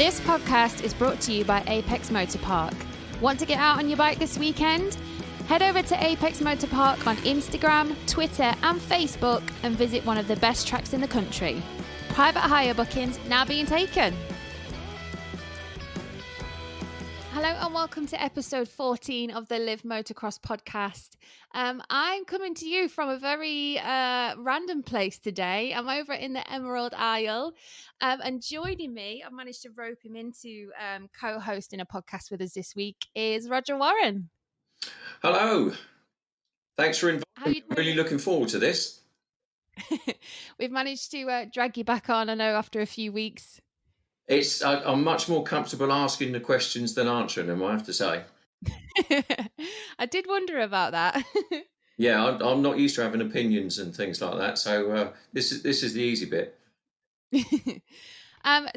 This podcast is brought to you by Apex Motor Park. Want to get out on your bike this weekend? Head over to Apex Motor Park on Instagram, Twitter and Facebook and visit one of the best tracks in the country. Private hire bookings now being taken. Hello and welcome to episode 14 of the Live Motocross podcast. I'm coming to you from a very random place today. I'm over in the Emerald Isle and joining me, I've managed to rope him into co-hosting a podcast with us this week, is Roger Warren. Hello. Thanks for inviting me. I'm really looking forward to this. We've managed to drag you back on, I know, after a few weeks. I'm much more comfortable asking the questions than answering them, I have to say. I did wonder about that. Yeah, I'm not used to having opinions and things like that, so this is the easy bit.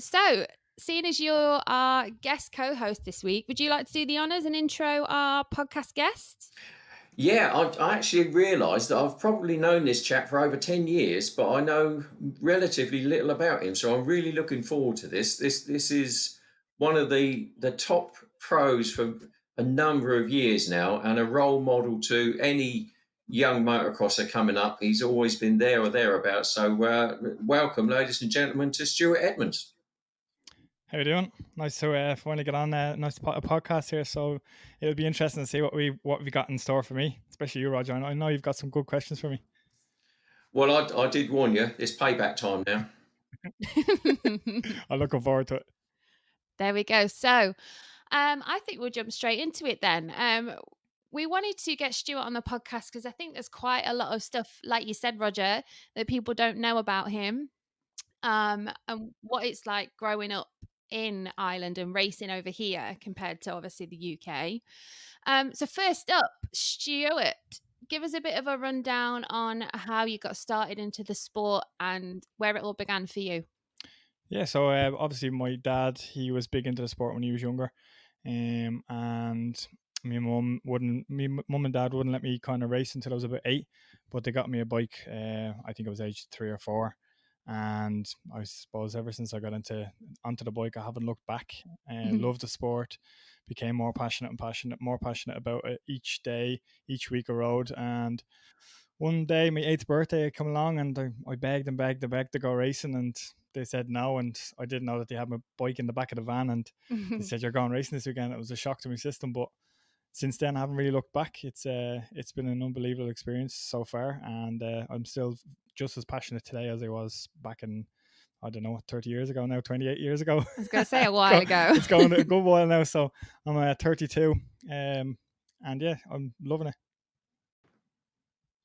So, seeing as you're our guest co-host this week, would you like to do the honours and intro our podcast guest? Yeah, I actually realised that I've probably known this chap for over 10 years, but I know relatively little about him. So I'm really looking forward to this. This is one of the top pros for a number of years now and a role model to any young motocrosser coming up. He's always been there or thereabouts. So welcome, ladies and gentlemen, to Stuart Edmonds. How you doing? Nice to finally get on a podcast here. So it'll be interesting to see what we got in store for me, especially you, Roger. I know you've got some good questions for me. Well, I did warn you. It's payback time now. I'm looking forward to it. There we go. So I think we'll jump straight into it then. We wanted to get Stuart on the podcast because I think there's quite a lot of stuff, like you said, Roger, that people don't know about him and what it's like growing up in Ireland and racing over here compared to obviously the UK. So first up, Stuart, give us a bit of a rundown on how you got started into the sport and where it all began for you. Yeah, so obviously my dad, he was big into the sport when he was younger, and my mum and dad wouldn't let me kind of race until I was about 8, but they got me a bike. I think I was age 3 or 4. And I suppose ever since I got onto the bike, I haven't looked back and loved the sport, became more passionate about it each day, each week I rode. And one day, my 8th birthday, I come along and I begged to go racing, and they said no. And I didn't know that they had my bike in the back of the van, and they said, "You're going racing this weekend." It was a shock to my system, but since then I haven't really looked back. It's been an unbelievable experience so far, and I'm still just as passionate today as I was back in, I don't know, 30 years ago now, 28 years ago. I was going to say a while ago. It's going a good while now. So I'm 32, and yeah, I'm loving it.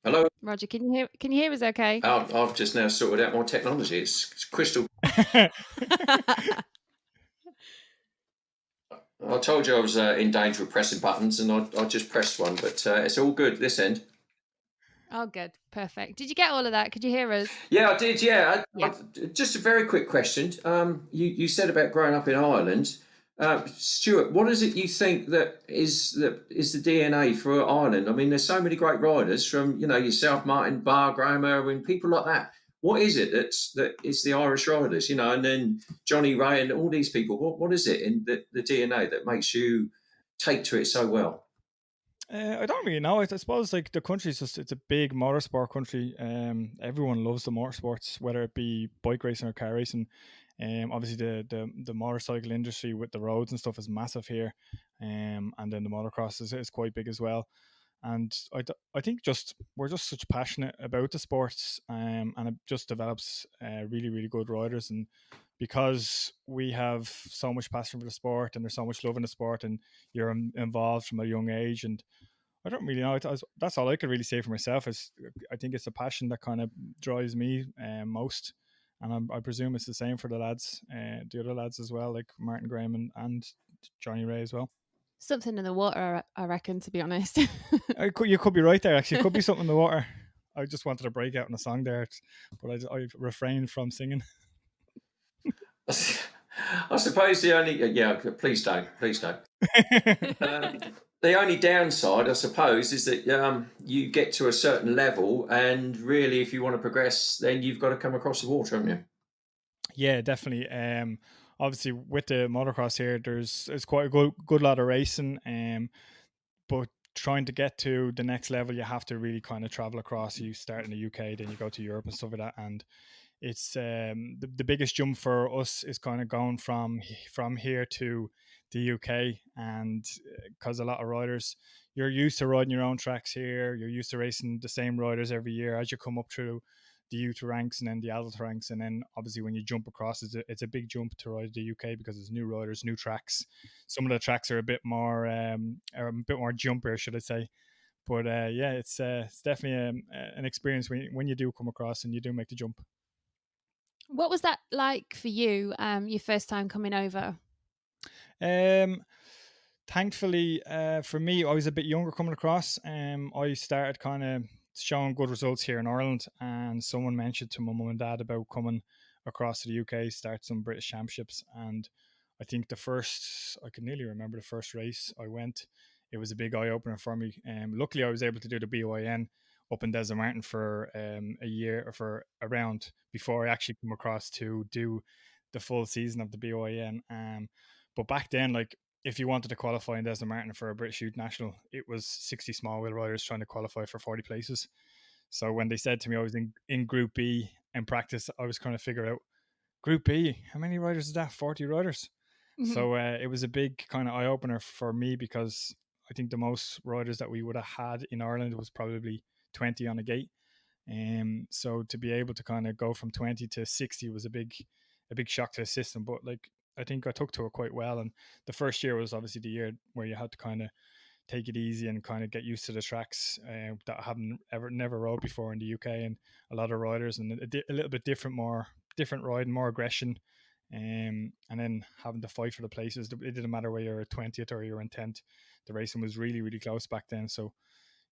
Hello, Roger. Can you hear us? Okay. I've just now sorted out my technology. It's crystal. I told you I was in danger of pressing buttons, and I just pressed one, but it's all good this end. Oh, good. Perfect. Did you get all of that? Could you hear us? Yeah, I did. Yeah. Just a very quick question. You said about growing up in Ireland. Stuart, what is it you think that is the DNA for Ireland? I mean, there's so many great riders from, yourself, Martin, Barr, Graham Irwin, people like that. What is it that is the Irish riders, and then Johnny Ray and all these people? What is it in the DNA that makes you take to it so well? I don't really know. I suppose like the country's it's a big motorsport country. Everyone loves the motorsports, whether it be bike racing or car racing. Obviously the motorcycle industry with the roads and stuff is massive here. And then the motocross is quite big as well. And I think we're just such passionate about the sports, and it just develops really, really good riders. And because we have so much passion for the sport and there's so much love in the sport, and you're involved from a young age, and I don't really know. That's all I could really say for myself. I think it's a passion that kind of drives me most, and I presume it's the same for the lads, the other lads as well, like Martin, Graham, and Johnny Ray as well. Something in the water, I reckon, to be honest. You could be right there, actually. It could be something in the water. I just wanted to break out in a song there, but I refrained from singing. I suppose the only... Yeah, please don't. The only downside, I suppose, is that you get to a certain level, and really, if you want to progress, then you've got to come across the water, haven't you? Yeah, definitely. obviously with the motocross here, there's quite a good lot of racing, but trying to get to the next level, you have to really kind of travel across. You start in the UK, then you go to Europe and stuff like that, and it's the biggest jump for us is kind of going from here to the UK, and because a lot of riders, you're used to riding your own tracks here, you're used to racing the same riders every year. As you come up through the youth ranks and then the adult ranks, and then obviously when you jump across, it's a big jump to ride the UK because it's new riders, new tracks. Some of the tracks are a bit more jumper, should I say. But yeah, it's definitely an experience when you do come across and you do make the jump. What was that like for you, your first time coming over? Um, Thankfully, for me, I was a bit younger coming across. I started kind of showing good results here in Ireland, and someone mentioned to my mum and dad about coming across to the UK, start some British Championships. And I think I can nearly remember the first race I went. It was a big eye opener for me. Luckily, I was able to do the BYN up in Desert Martin for a year or for a round before I actually come across to do the full season of the BYN. But back then, like, if you wanted to qualify in Desert Martin for a British Youth National, it was 60 small wheel riders trying to qualify for 40 places. So when they said to me I was in Group B in practice, I was trying to figure out Group B, how many riders is that? 40 riders. Mhm. So it was a big kind of eye opener for me because I think the most riders that we would have had in Ireland was probably 20 on a gate. So to be able to kind of go from 20 to 60 was a big shock to the system. But like I think I took to it quite well. And the first year was obviously the year where you had to kind of take it easy and kind of get used to the tracks that I haven't never rode before in the UK, and a lot of riders and a little bit different riding, more aggression. And then having to fight for the places. It didn't matter whether you're 20th or you're in 10th. The racing was really, really close back then. So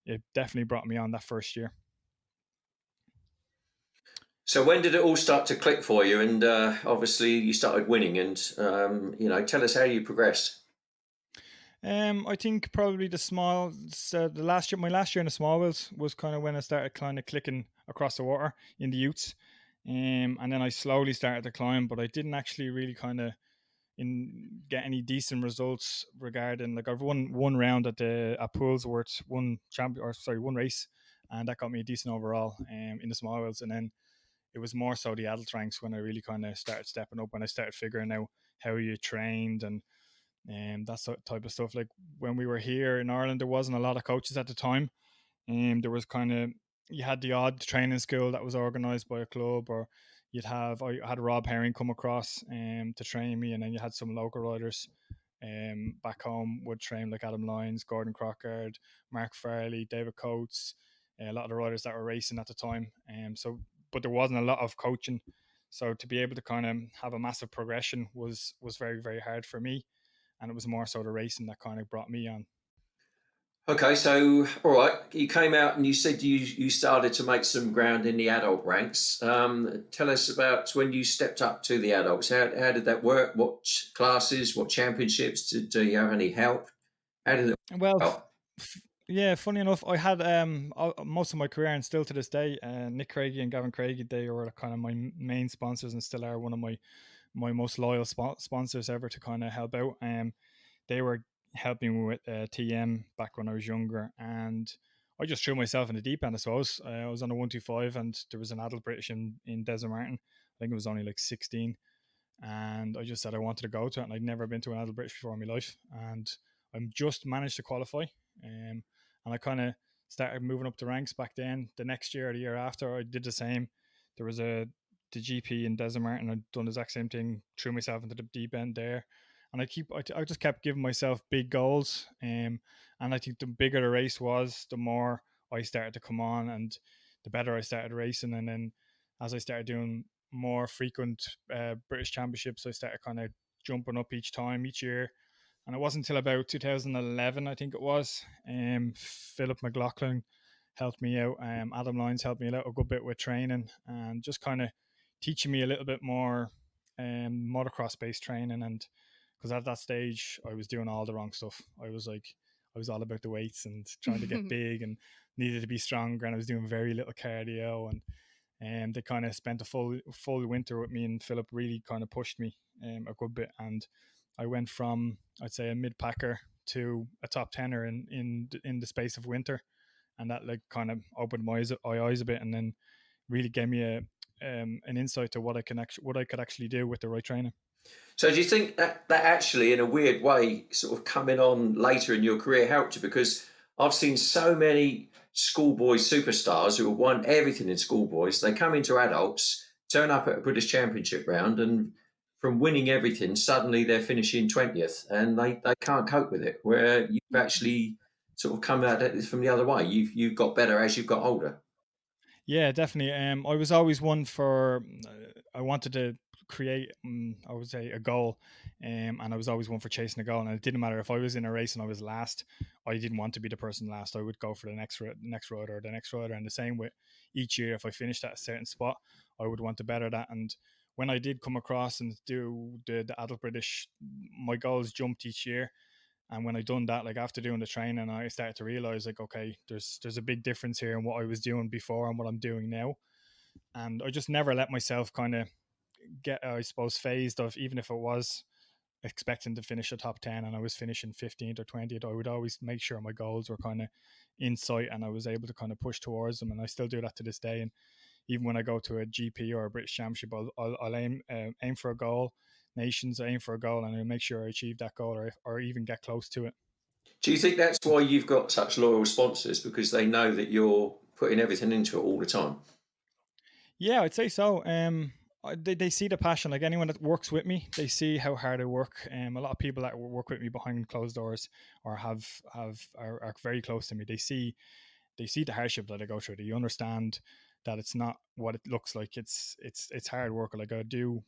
it definitely brought me on that first year. So when did it all start to click for you? And obviously you started winning, and tell us how you progressed. I think probably the last year, my last year in the small wheels was kind of when I started kind of clicking across the water in the youths. And then I slowly started to climb, but I didn't actually really kind of get any decent results regarding, like, I've won one round at Poolsworth, one race, and that got me a decent overall in the small wheels. And then it was more so the adult ranks when I really kind of started stepping up, when I started figuring out how you trained and that type of stuff. Like when we were here in Ireland, there wasn't a lot of coaches at the time, and there was kind of, you had the odd training school that was organised by a club, or I had Rob Herring come across to train me, and then you had some local riders back home would train, like Adam Lyons, Gordon Crockard, Mark Farley, David Coates, a lot of the riders that were racing at the time. But there wasn't a lot of coaching, so to be able to kind of have a massive progression was very, very hard for me, and it was more so the racing that kind of brought me on. Okay, so all right, you came out and you said you started to make some ground in the adult ranks. Tell us about when you stepped up to the adults. How did that work? What classes? What championships? Do you have any help? How did it Well, help? yeah, funny enough, I had most of my career, and still to this day, Nick Craigie and Gavin Craigie, they were kind of my main sponsors and still are one of my most loyal sponsors ever to kind of help out. They were helping me with TM back when I was younger, and I just threw myself in the deep end, I suppose. I was on a 125, and there was an adult British in Desert Martin. I think it was only like 16, and I just said I wanted to go to it, and I'd never been to an adult British before in my life, and I just managed to qualify, and I kind of started moving up the ranks back then. The next year, or the year after, I did the same. There was the GP in Desert Martin. I'd done the exact same thing, threw myself into the deep end there, and I just kept giving myself big goals, and I think the bigger the race was, the more I started to come on, and the better I started racing, and then as I started doing more frequent British Championships, I started kind of jumping up each year. And it wasn't until about 2011, I think it was. Philip McLaughlin helped me out. Adam Lyons helped me out a good bit with training and just kind of teaching me a little bit more motocross based training. And because at that stage, I was doing all the wrong stuff. I was all about the weights and trying to get big and needed to be stronger. And I was doing very little cardio. And and they kind of spent a full winter with me, and Philip really kind of pushed me a good bit, and I went from, I'd say, a mid packer to a top tenner in the space of winter, and that like kind of opened my eyes a bit, and then really gave me a an insight to what I could actually do with the right training. So do you think that actually, in a weird way, sort of coming on later in your career helped you? Because I've seen so many schoolboy superstars who have won everything in schoolboys. They come into adults, turn up at a British Championship round, and from winning everything, suddenly they're finishing 20th and they can't cope with it. Where you've actually sort of come at it from the other way. You've got better as you've got older. Yeah, definitely. I was always one for. I wanted to create, I would say, a goal, and I was always one for chasing a goal. And it didn't matter if I was in a race and I was last. I didn't want to be the person last. I would go for the next rider or the next rider. And the same with each year. If I finished at a certain spot, I would want to better that. And when I did come across and do the adult British, my goals jumped each year. And when I done that, like after doing the training, I started to realize like, okay, there's a big difference here in what I was doing before and what I'm doing now. And I just never let myself kind of get, I suppose, phased of, even if it was expecting to finish a top 10 and I was finishing 15th or 20th, I would always make sure my goals were kind of in sight and I was able to kind of push towards them. And I still do that to this day. And even when I go to a GP or a British Championship, I'll aim for a goal. Nations, I aim for a goal, and I make sure I achieve that goal, or even get close to it. Do you think that's why you've got such loyal sponsors? Because they know that you're putting everything into it all the time? Yeah, I'd say so. They see the passion. Like anyone that works with me, they see how hard I work. A lot of people that work with me behind closed doors or are very close to me. They see the hardship that I go through. They understand that it's not what it looks like. It's hard work. Like I do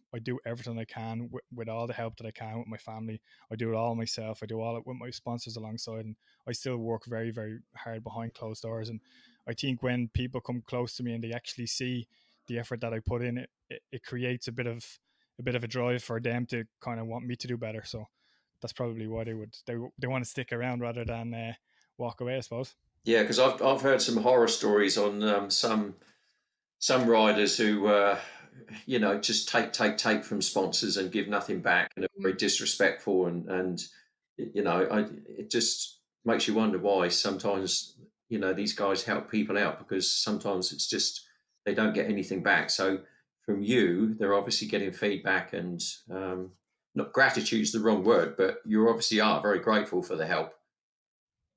everything I can with all the help that I can with my family. I do it all myself. I do all it with my sponsors alongside, and I still work very very hard behind closed doors. And I think when people come close to me and they actually see the effort that I put in, it creates a bit of a drive for them to kind of want me to do better. So that's probably why they want to stick around rather than walk away, I suppose. Yeah, because I've heard some horror stories on some riders who just take from sponsors and give nothing back and are very disrespectful and it just makes you wonder why sometimes these guys help people out because sometimes it's just they don't get anything back. So from you, they're obviously getting feedback and not gratitude's the wrong word, but you obviously are very grateful for the help.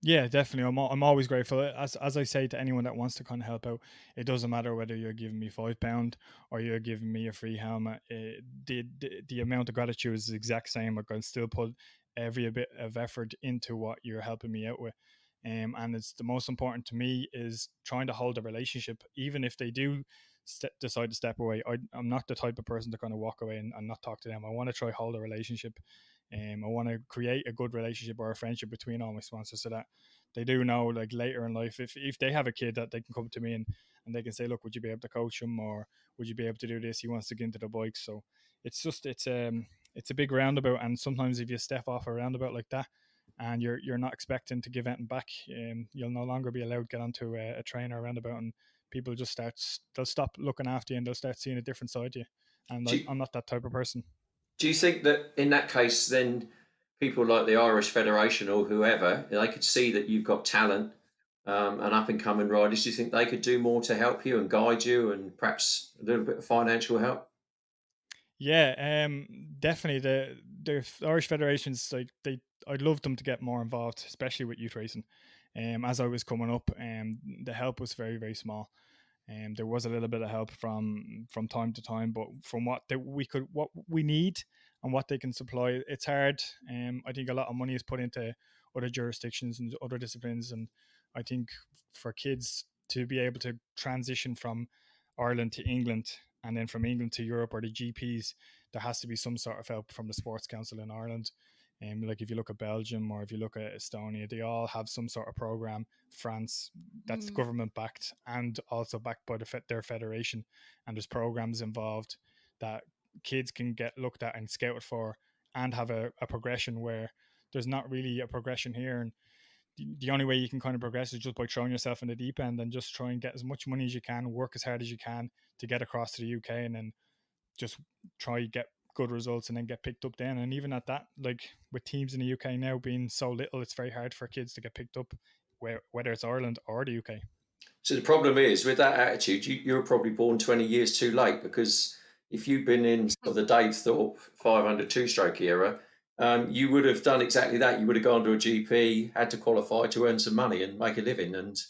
Yeah, definitely. I'm always grateful. As I say to anyone that wants to kind of help out, it doesn't matter whether you're giving me £5 or you're giving me a free helmet. The amount of gratitude is the exact same. I can still put every bit of effort into what you're helping me out with. And it's the most important to me is trying to hold a relationship, even if they do decide to step away. I'm not the type of person to kind of walk away and not talk to them. I want to try hold a relationship. I want to create a good relationship or a friendship between all my sponsors so that they do know, like later in life, if they have a kid, that they can come to me and they can say, look, would you be able to coach him, or would you be able to do this? He wants to get into the bike. So it's a big roundabout, and sometimes if you step off a roundabout like that and you're not expecting to give anything back, you'll no longer be allowed to get onto a train or a roundabout, and people just they'll stop looking after you and they'll start seeing a different side to you. And Do you, I'm not that type of person. do you think that in that case, then people like the Irish Federation or whoever, they could see that you've got talent and up and coming riders? Do you think they could do more to help you and guide you and perhaps a little bit of financial help? Yeah, definitely. The Irish federations, like I'd love them to get more involved, especially with youth racing. As I was coming up, the help was very very small. There was a little bit of help from time to time, but from what we need and what they can supply, it's hard. I think a lot of money is put into other jurisdictions and other disciplines, and I think for kids to be able to transition from Ireland to England and then from England to Europe or the GPs, there has to be some sort of help from the Sports Council in Ireland. Like if you look at Belgium or if you look at Estonia, they all have some sort of program. France, that's Mm. government backed and also backed by their federation, and there's programs involved that kids can get looked at and scouted for and have a progression where there's not really a progression here. And the only way you can kind of progress is just by throwing yourself in the deep end and just try and get as much money as you can, work as hard as you can to get across to the UK, and then just try get good results and then get picked up then. And even at that, like with teams in the UK now being so little, it's very hard for kids to get picked up, whether it's Ireland or the UK. So the problem is with that attitude, you were probably born 20 years too late, because if you'd been in sort of the Dave Thorpe 500 two-stroke era, you would have done exactly that. You would have gone to a GP, had to qualify to earn some money and make a living, and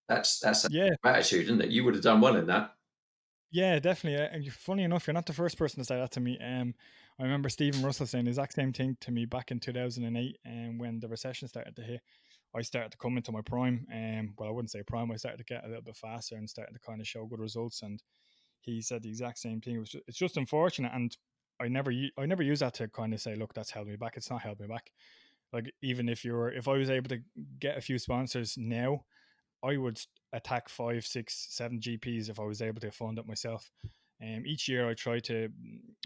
that's an Yeah, attitude, isn't it? You would have done well in that. yeah, definitely. And funny enough, you're not the first person to say that to me. I remember Stephen Russell saying the exact same thing to me back in 2008, and when the recession started to hit. I started to come into my prime. Well, I wouldn't say prime. I started to get a little bit faster and started to kind of show good results. And he said the exact same thing. It's just unfortunate, and I never use that to kind of say, look, that's held me back. It's not held me back. Like even if I was able to get a few sponsors now, I would attack 5, 6, 7 GPs if I was able to fund it myself. Each year I try to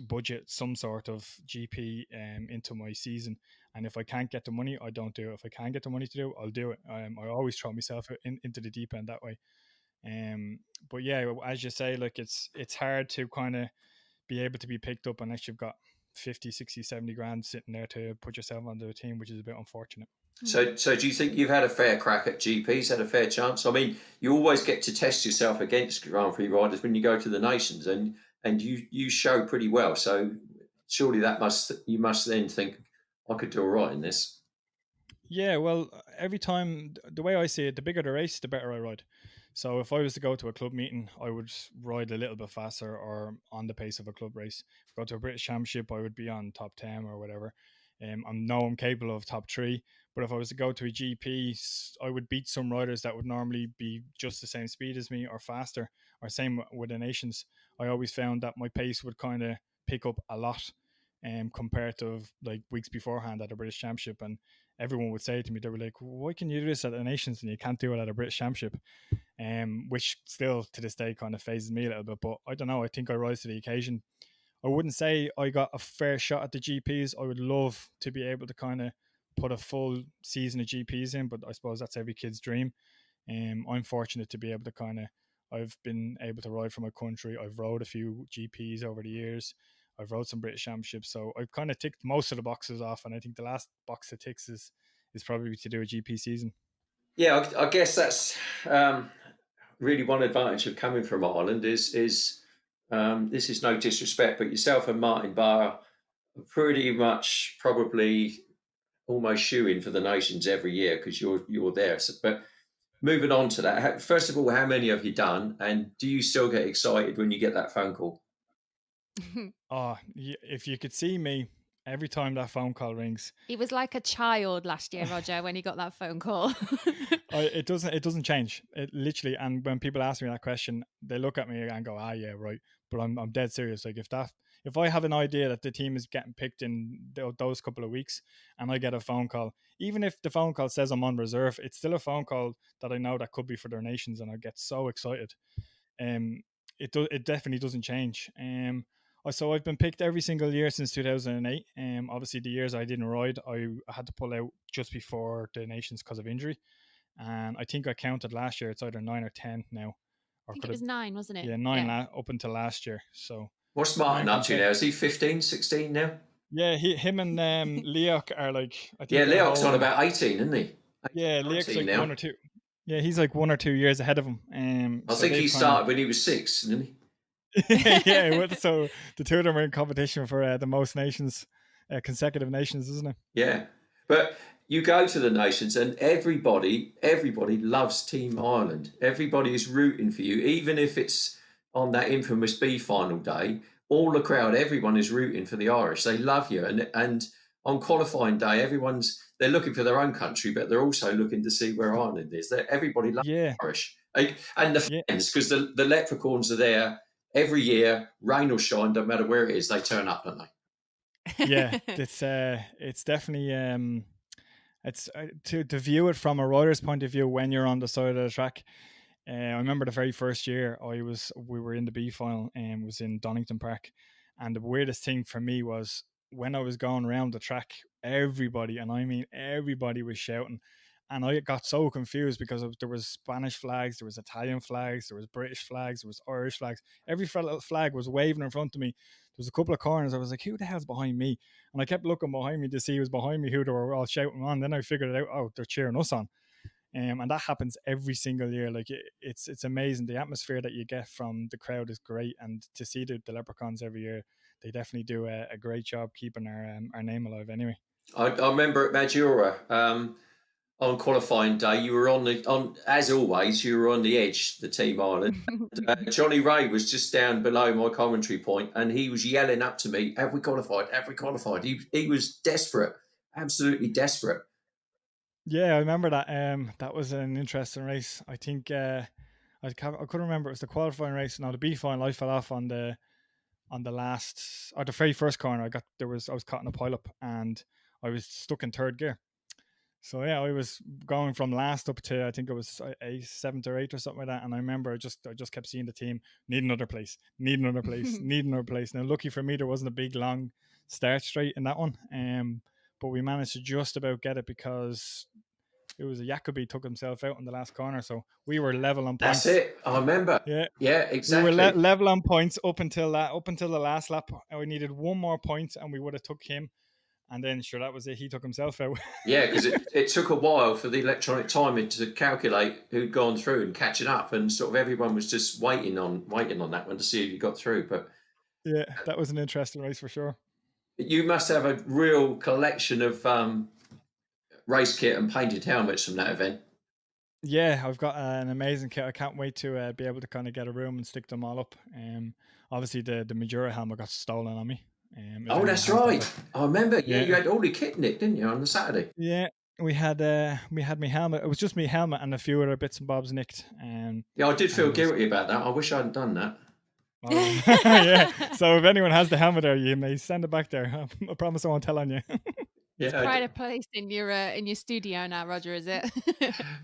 budget some sort of GP into my season, and if I can't get the money, I don't do it. If I can get the money to do it, I'll do it. I always throw myself into the deep end that way. But yeah, as you say, like it's hard to kind of be able to be picked up unless you've got 50, 60, 70 grand sitting there to put yourself onto a team, which is a bit unfortunate. So do you think you've had a fair crack at GPs, had a fair chance? I mean, you always get to test yourself against Grand Prix riders when you go to the nations, and you show pretty well. So surely you must then think I could do all right in this. Yeah, well, every time the way I see it, the bigger the race, the better I ride. So if I was to go to a club meeting, I would ride a little bit faster or on the pace of a club race. Go to a British Championship, I would be on top 10 or whatever. I'm capable of top three, but if I was to go to a GP, I would beat some riders that would normally be just the same speed as me or faster, or same with the nations. I always found that my pace would kind of pick up a lot compared to like weeks beforehand at a British Championship. And everyone would say to me, they were like, why can you do this at the nations and you can't do it at a British Championship? Which still to this day kind of phases me a little bit, but I don't know, I think I rise to the occasion. I wouldn't say I got a fair shot at the GPs. I would love to be able to kind of put a full season of GPs in, but I suppose that's every kid's dream. I'm fortunate to be able to kind of, I've been able to ride for my country. I've rode a few GPs over the years. I've rode some British Championships, so I've kind of ticked most of the boxes off. And I think the last box it ticks is probably to do a GP season. Yeah, I guess that's really one advantage of coming from Ireland is this is no disrespect, but yourself and Martin Barr are pretty much probably almost shoo-in for the nations every year because you're there. So, but moving on to that, first of all, how many have you done, and do you still get excited when you get that phone call? Oh, if you could see me every time that phone call rings, He was like a child last year, Roger, when he got that phone call. it doesn't change. It literally, and when people ask me that question, they look at me and go, "Ah, yeah, right." But I'm dead serious. Like if I have an idea that the team is getting picked in those couple of weeks, and I get a phone call, even if the phone call says I'm on reserve, it's still a phone call that I know that could be for their nations, and I get so excited. Um, it definitely doesn't change. So I've been picked every single year since 2008. Obviously the years I didn't ride, I had to pull out just before the nations because of injury, and I think I counted last year. It's either 9 or 10 now, I or think could it was have 9, wasn't it? yeah nine Yeah. up until last year. So What's nine Martin up from to now? Is he 15, 16 now? yeah, him and Leok are like I Yeah, think they're Leok's on holding. about 18, isn't he? 18, Yeah, Leok's 19 like now. 1 or 2. Yeah, he's like 1 or 2 years ahead of him. I So think he they've kind of started when he was 6, didn't he? yeah. So the two of them are in competition for the most nations, consecutive nations, isn't it? Yeah, but you go to the nations and everybody loves Team Ireland. Everybody is rooting for you, even if it's on that infamous B final day. All the crowd, everyone is rooting for the Irish. They love you, and on qualifying day, they're looking for their own country, but they're also looking to see where Ireland is. Everybody loves Yeah, the Irish, and the yeah, fans, because the leprechauns are there every year, rain or shine, don't matter where it is, they turn up, don't they? yeah. It's definitely it's to view it from a rider's point of view when you're on the side of the track. I remember the very first year we were in the B final and was in Donington Park, and the weirdest thing for me was when I was going around the track, everybody, and I mean everybody, was shouting, and I got so confused because there was Spanish flags, there was Italian flags, there was British flags, there was Irish flags. Every flag was waving in front of me. There was a couple of corners. I was like, "Who the hell's behind me?" And I kept looking behind me to see who was behind me, who they were all shouting on. Then I figured it out. Oh, they're cheering us on. And that happens every single year. Like it's amazing. The atmosphere that you get from the crowd is great, and to see the Leprechauns every year, they definitely do a great job keeping our name alive. Anyway. I remember at Maggiora, on qualifying day, you were on as always. You were on the edge, the Team Ireland. Johnny Ray was just down below my commentary point, and he was yelling up to me, "Have we qualified? Have we qualified?" He was desperate, absolutely desperate. Yeah, I remember that. That was an interesting race. I think I couldn't remember. It was the qualifying race. Now the B final, I fell off on the last or the very first corner. I was caught in a pile up and I was stuck in third gear. So yeah, I was going from last up to I think it was a seventh or eighth or something like that. And I remember I just kept seeing the team need another place, need another place, need another place. Now lucky for me, there wasn't a big long start straight in that one. But we managed to just about get it because it was a Jacobi took himself out in the last corner, so we were level on That's points. it. I remember. Yeah, Yeah, we were exactly. level on points up until the last lap. And we needed one more point, and we would have took him. And then sure, that was it. He took himself out. Yeah, because it took a while for the electronic timing to calculate who'd gone through and catching up, and sort of everyone was just waiting on that one to see if you got through. But Yeah, that was an interesting race for sure. you must have a real collection of race kit and painted helmets from that event. Yeah, I've got an amazing kit. I can't wait to be able to kind of get a room and stick them all up. Obviously the Majora helmet got stolen on me. If Oh, anyone that's has that, right. like, I remember. Yeah, yeah, you had all the kit in it, didn't you, on the Saturday? yeah. We had my helmet. It was just my helmet and a few other bits and bobs nicked. Yeah, I did And feel there was guilty about that. I wish I hadn't done that. oh, yeah. So if anyone has the helmet there, you may send it back there. I promise I won't tell on you. It's Yeah, pride of place in your studio now, Roger, is it?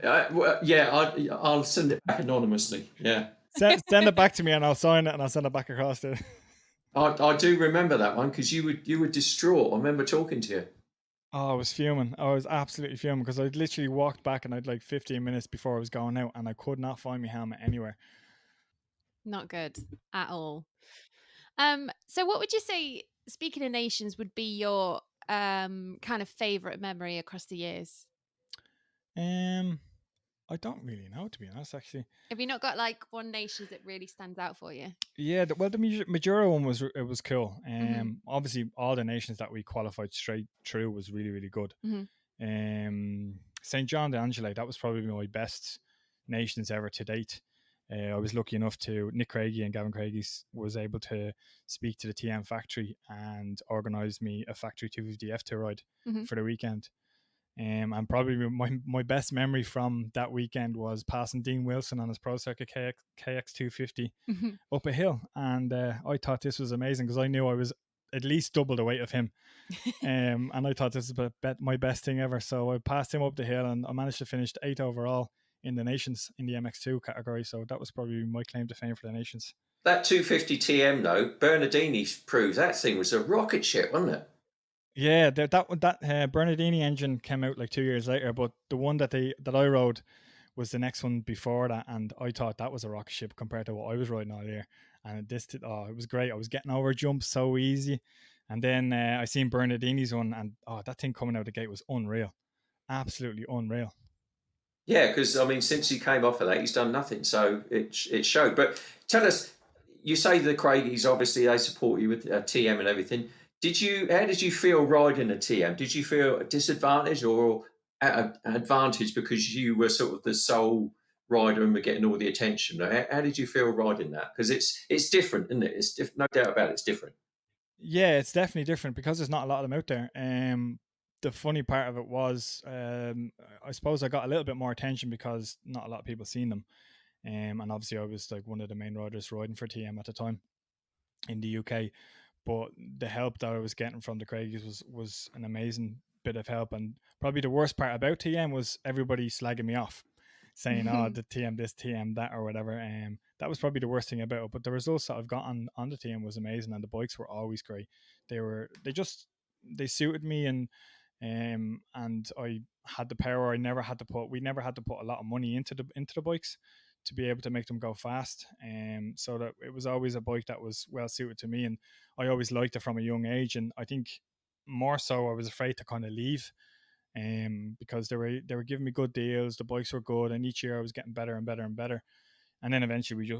yeah. I'll send it back anonymously. Yeah, Send it back to me and I'll sign it and I'll send it back across there. I do remember that one because you were distraught. I remember talking to you. Oh, I was fuming. I was absolutely fuming because I'd literally walked back and I'd like 15 minutes before I was going out and I could not find my helmet anywhere. Not good at all. So what would you say, speaking of nations, would be your kind of favorite memory across the years? Um, I don't really know, to be honest, actually. Have you not got like one nation that really stands out for you? Yeah, well, the Majora one was it was cool. Hmm. Obviously, all the nations that we qualified straight through was really really good. Hmm. St. John de Angelo, that was probably my best nations ever to date. I was lucky enough to Nick Craigie and Gavin Craigie was able to speak to the TM factory and organise me a factory 250 F2 ride Hmm. for the weekend. And probably my best memory from that weekend was passing Dean Wilson on his Pro Circuit KX 250 Hmm. up a hill. And I thought this was amazing because I knew I was at least double the weight of him. And I thought this was my best thing ever. So I passed him up the hill and I managed to finish 8th overall in the nations in the MX2 category. So that was probably my claim to fame for the nations. That 250 TM though, Bernardini proves that thing was a rocket ship, wasn't it? Yeah, that Bernardini engine came out like 2 years later, but the one that I rode was the next one before that, and I thought that was a rocket ship compared to what I was riding all year. And it was great. I was getting over jumps so easy, and then I seen Bernardini's one, and that thing coming out of the gate was unreal, absolutely unreal. Yeah, because I mean, since he came off of that, he's done nothing. So it showed. But tell us, you say the Craigies obviously they support you with TM and everything. How did you feel riding a TM? Did you feel a disadvantage or an advantage because you were sort of the sole rider and were getting all the attention? How did you feel riding that? Because it's different, isn't it? No doubt about it. It's different. Yeah, it's definitely different because there's not a lot of them out there. The funny part of it was, I suppose I got a little bit more attention because not a lot of people seen them. And obviously I was like one of the main riders riding for TM at the time in the UK. But the help that I was getting from the Craigies was an amazing bit of help. And probably the worst part about TM was everybody slagging me off, saying, "Oh, the TM this, TM that, or whatever." That was probably the worst thing about it. But the results that I've gotten on the TM was amazing, and the bikes were always great. They suited me, and and I had the power. We never had to put a lot of money into the bikes to be able to make them go fast. So that it was always a bike that was well suited to me, and I always liked it from a young age. And I think more so, I was afraid to kind of leave, because they were giving me good deals. The bikes were good, and each year I was getting better and better and better. And then eventually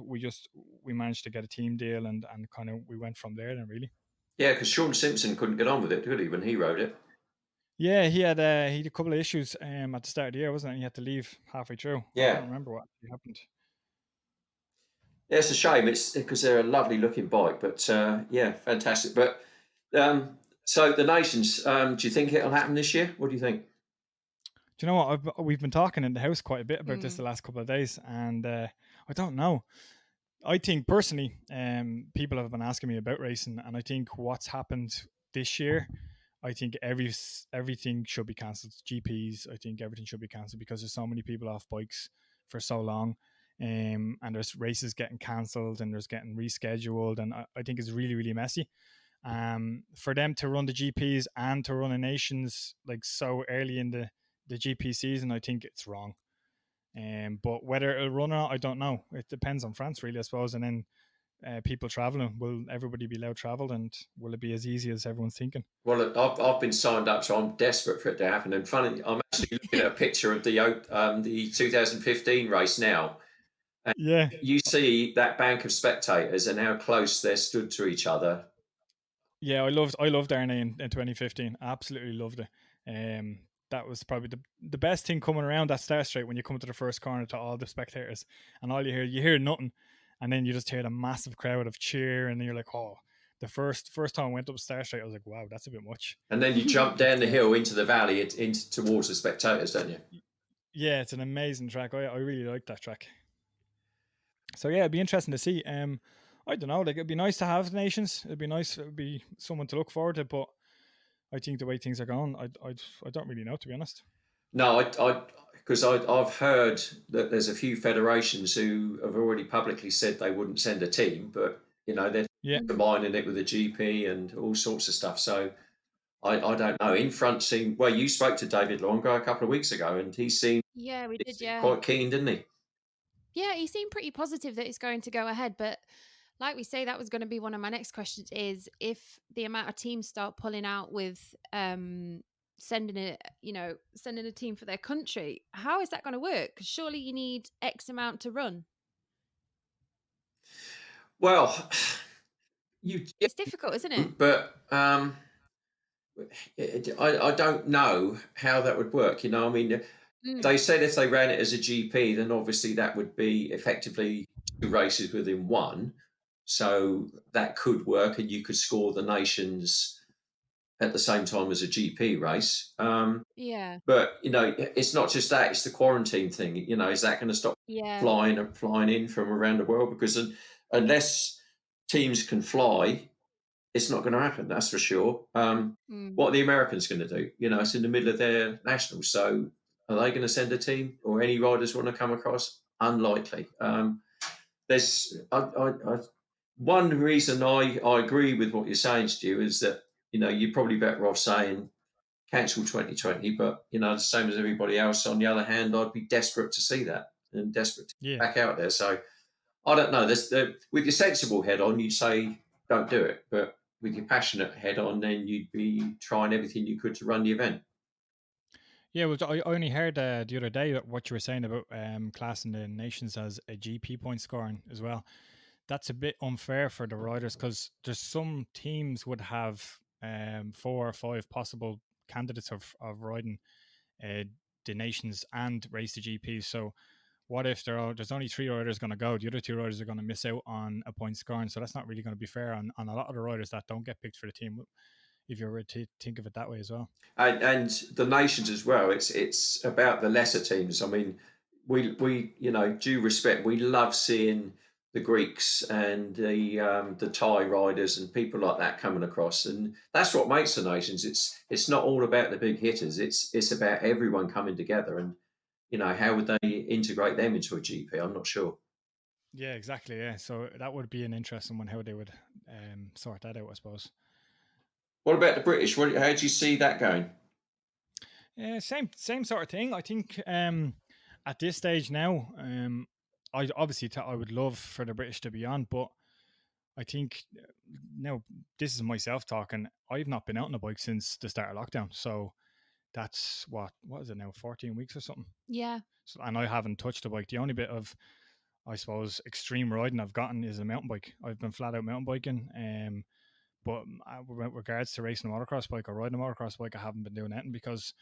we managed to get a team deal, and kind of we went from there. Then really. Yeah, because Sean Simpson couldn't get on with it, could he, when he rode it? Yeah, he had a couple of issues at the start of the year, wasn't it? He had to leave halfway through. I Yeah. can't remember what actually happened. Yeah, it's a shame. It's because they're a lovely looking bike, but yeah, fantastic. But so the nations, do you think it'll happen this year? What do you think? Do you know what? We've been talking in the house quite a bit about this the Mm. last couple of days, and I don't know. I think personally, people have been asking me about racing, and I think what's happened this year, I think everything should be cancelled. GPs, I think everything should be cancelled because there's so many people off bikes for so long, and there's races getting cancelled and there's getting rescheduled, and I think it's really really messy. For them to run the GPs and to run a nations like so early in the GP season, I think it's wrong. But whether it'll run or not, I don't know. It depends on France, really, I suppose. And then people traveling, will everybody be allowed travel, and will it be as easy as everyone's thinking? Well, look, I've been signed up, so I'm desperate for it to happen. And funny, I'm actually looking at a picture of the 2015 race now, and Yeah, you see that bank of spectators and how close they're stood to each other. yeah, I loved Arne in 2015. Absolutely loved it. That was probably the best thing coming around that start straight when you come to the first corner to all the spectators, and all you hear nothing, and then you just hear the massive crowd of cheer, and you're like, oh. The first time I went up Star Straight, I was like, "Wow, that's a bit much." And then you jump It's down the hill into the valley, into towards the spectators, don't you? Yeah, it's an amazing track. I really like that track. So yeah, it'd be interesting to see. I don't know. Like it'd be nice to have nations. It'd be nice. It'd be someone to look forward to. But I think the way things are going, I don't really know, to be honest. No, because I've heard that there's a few federations who have already publicly said they wouldn't send a team, but they're Yeah, Mm. combining it with the GP and all sorts of stuff. So I don't know. In front seemed well. You spoke to David Longo a couple of weeks ago, and Yeah, we he did. seemed Yeah. quite keen, didn't he? Yeah, he seemed pretty positive that it's going to go ahead. But like we say, that was going to be one of my next questions is if the amount of teams start pulling out with sending sending a team for their country, how is that going to work? Because surely you need X amount to run. Well, you It's difficult, isn't it? but I don't know how that would work. I mean, Mm. they said if they ran it as a GP, then obviously that would be effectively two races within one. So that could work, and you could score the nations at the same time as a GP race. Yeah. But it's not just that; it's the quarantine thing. Is that going to stop Yeah. flying in from around the world? Because unless teams can fly, it's not going to happen. That's for sure. Mm. What are the Americans going to do? It's in the middle of their nationals. So are they going to send a team or any riders want to come across? Unlikely. There's one reason I agree with what you're saying, Stu, is that you're probably better off saying cancel 2020, but the same as everybody else. On the other hand, I'd be desperate to see that and desperate to yeah, get back out there. So I don't know. With your sensible head on, you'd say don't do it, but with your passionate head on, then you'd be trying everything you could to run the event. yeah. Well, I only heard the other day what you were saying about classing the nations as a GP point scoring as well. That's a bit unfair for the riders because there's some teams would have 4 or 5 possible candidates of riding uh, the nations and race the GPs. So what if there's only 3 riders going to go? The other 2 riders are going to miss out on a point scoring. So that's not really going to be fair on a lot of the riders that don't get picked for the team. If you were to think of it that way as well. And the nations as well. It's about the lesser teams. I mean, we due respect, we love seeing the Greeks and the Thai riders and people like that coming across, and that's what makes the nations. It's not all about the big hitters. It's about everyone coming together, and how would they integrate them into a GP? I'm not sure. Yeah, exactly. Yeah, so that would be an interesting one how they would sort that out, I suppose. What about the British? How do you see that going? Same sort of thing. I think at this stage now, I obviously I would love for the British to be on, but I think now this is myself talking. I've not been out on a bike since the start of lockdown, so that's what is it now, 14 weeks or something. Yeah. So, and I haven't touched a bike. The only bit of, I suppose, extreme riding I've gotten is a mountain bike. I've been flat out mountain biking. But with regards to racing a motocross bike or riding a motocross bike, I haven't been doing anything because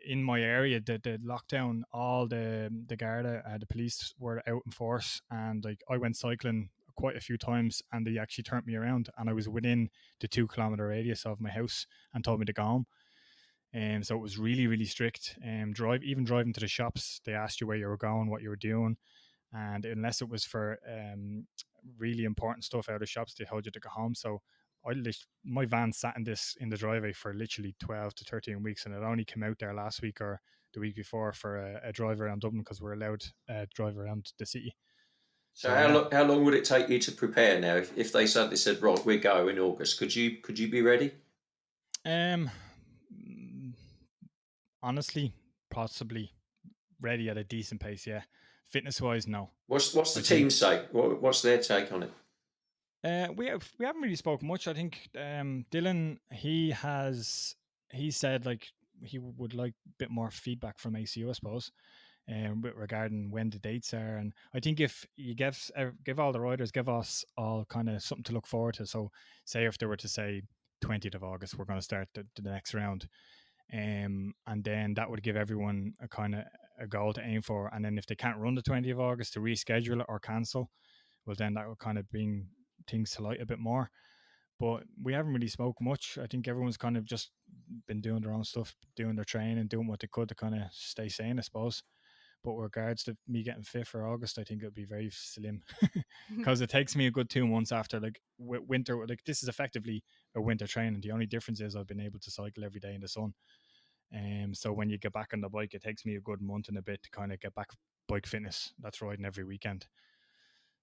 in my area, the lockdown, all the Garda, the police were out in force, and like I went cycling quite a few times, and they actually turned me around, and I was within the 2 kilometer radius of my house, and told me to go home. And so it was really, really strict. Driving to the shops, they asked you where you were going, what you were doing, and unless it was for really important stuff out of shops, they told you to go home. So my van sat in the driveway for literally 12 to 13 weeks, and it only came out there last week or the week before for a drive around Dublin because we're allowed to drive around the city. So So yeah, how long would it take you to prepare now? If they suddenly said, right, we go in August, could you be ready? um, honestly, possibly ready at a decent pace. Yeah, fitness wise, no. What's the I team think say? What's their take on it? we haven't really spoken much. I think Dylan he said like he would like a bit more feedback from ACU, I suppose, regarding when the dates are. And I think if you give all the riders, give us all kind of something to look forward to. So say if they were to say 20th of August, we're going to start the next round. And then that would give everyone a kind of a goal to aim for. And then if they can't run the 20th of August, to reschedule it or cancel, well, then that would kind of bring things to light a bit more. But we haven't really spoke much. I think everyone's kind of just been doing their own stuff, doing their training, doing what they could to kind of stay sane, I suppose. But with regards to me getting fit for August, I think it'll be very slim because it takes me a good 2 months after like winter. Like this is effectively a winter training. The only difference is I've been able to cycle every day in the sun. So when you get back on the bike, it takes me a good month and a bit to kind of get back bike fitness. That's riding every weekend.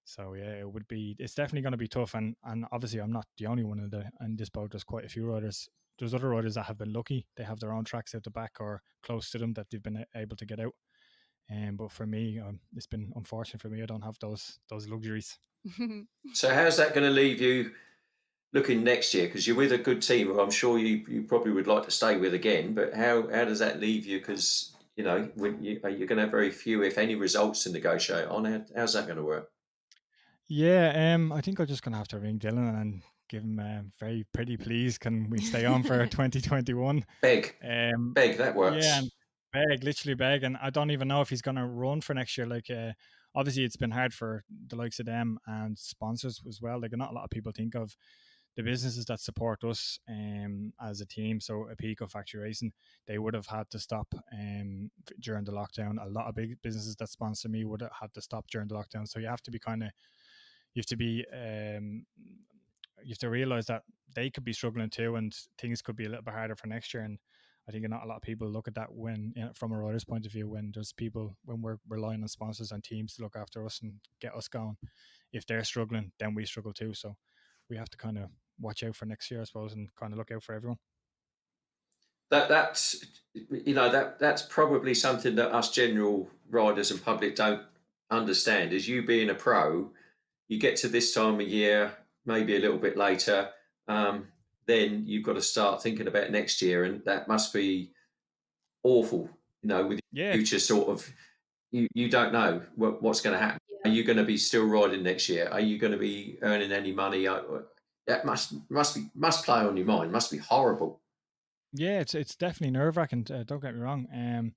So yeah, it would be. It's definitely going to be tough, and obviously I'm not the only one in this boat. There's quite a few riders. There's other riders that have been lucky. They have their own tracks out the back or close to them that they've been able to get out. But for me, it's been unfortunate for me. I don't have those luxuries. So how's that going to leave you looking next year? Because you're with a good team, who I'm sure you probably would like to stay with again. But how does that leave you? Because you're going to have very few, if any, results to negotiate on. How's that going to work? Yeah, I think I'm just gonna have to ring Dylan and give him a very pretty please. Can we stay on for 2021? Beg, beg. That Yeah, works. and beg, literally beg, and I don't even know if he's gonna run for next year. Like, obviously, it's been hard for the likes of them and sponsors as well. Like, not a lot of people think of the businesses that support us as a team. So, Apico Factory Racing, they would have had to stop during the lockdown. A lot of big businesses that sponsor me would have had to stop during the lockdown. So, you have to be kind of you have to be you have to realize that they could be struggling too, and things could be a little bit harder for next year. And I think not a lot of people look at that when, from a rider's point of view, when there's people when we're relying on sponsors and teams to look after us and get us going. If they're struggling, then we struggle too. So we have to kind of watch out for next year, I suppose, and kind of look out for everyone. That's that's probably something that us general riders and public don't understand. Is you being a pro, you get to this time of year, maybe a little bit later, um, then you've got to start thinking about next year, and that must be awful. With Yeah, your future sort of, you don't know what's going to happen. Are Yeah. you going to be still riding next year? Are you going to be earning any money? That must play on your mind. Must be horrible. yeah, it's definitely nerve wracking. Don't get me wrong.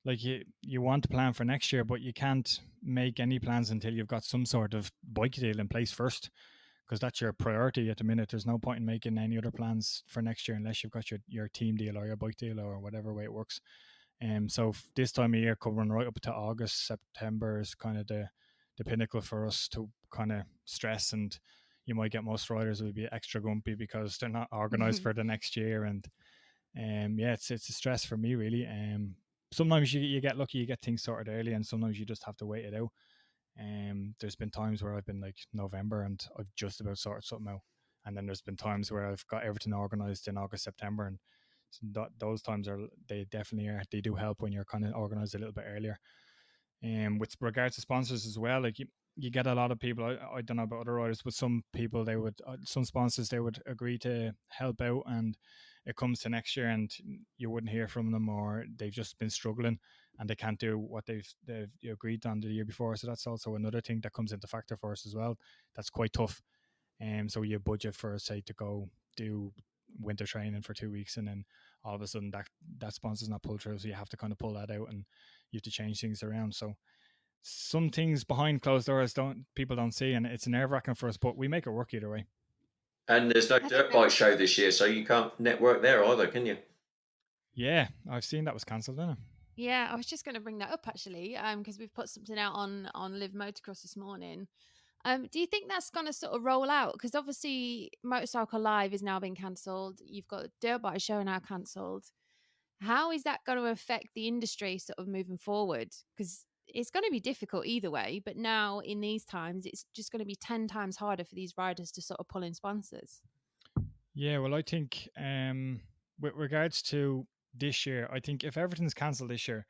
Like you want to plan for next year, but you can't make any plans until you've got some sort of bike deal in place first, because that's your priority at the minute. There's no point in making any other plans for next year unless you've got your team deal or your bike deal or whatever way it works. So this time of year, covering right up to August, September is kind of the pinnacle for us to kind of stress. And you might get most riders will be extra grumpy because they're not organized for the next year. And yeah, it's a stress for me really. Sometimes you get lucky, you get things sorted early, and sometimes you just have to wait it out. There's been times where I've been like November and I've just about sorted something out, and then there's been times where I've got everything organized in August, September, and So those times are they definitely are. They do help when you're kind of organized a little bit earlier. With regards to sponsors as well, like you get a lot of people. I don't know about other riders, but some people they would some sponsors they would agree to help out, and it comes to next year and you wouldn't hear from them, or they've just been struggling and they can't do what they've agreed on the year before. So that's also another thing that comes into factor for us as well. That's quite tough. So you budget for say to go do winter training for 2 weeks, and then all of a sudden that sponsor's not pulled through, so you have to kind of pull that out and you have to change things around. So some things behind closed doors don't people don't see, and it's nerve wracking for us, but we make it work either way. And there's no I think dirt that bike show this year, so you can't network there either, can you? Yeah, I've seen that was cancelled, didn't it? yeah, I was just going to bring that up actually, because we've put something out on Live Motocross this morning. Do you think that's going to sort of roll out? Because obviously, Motorcycle Live is now being cancelled. You've got Dirt Bike Show now cancelled. How is that going to affect the industry sort of moving forward? Because it's going to be difficult either way. But now in these times, it's just going to be 10 times harder for these riders to sort of pull in sponsors. Yeah, well, I think with regards to this year, I think if everything's cancelled this year,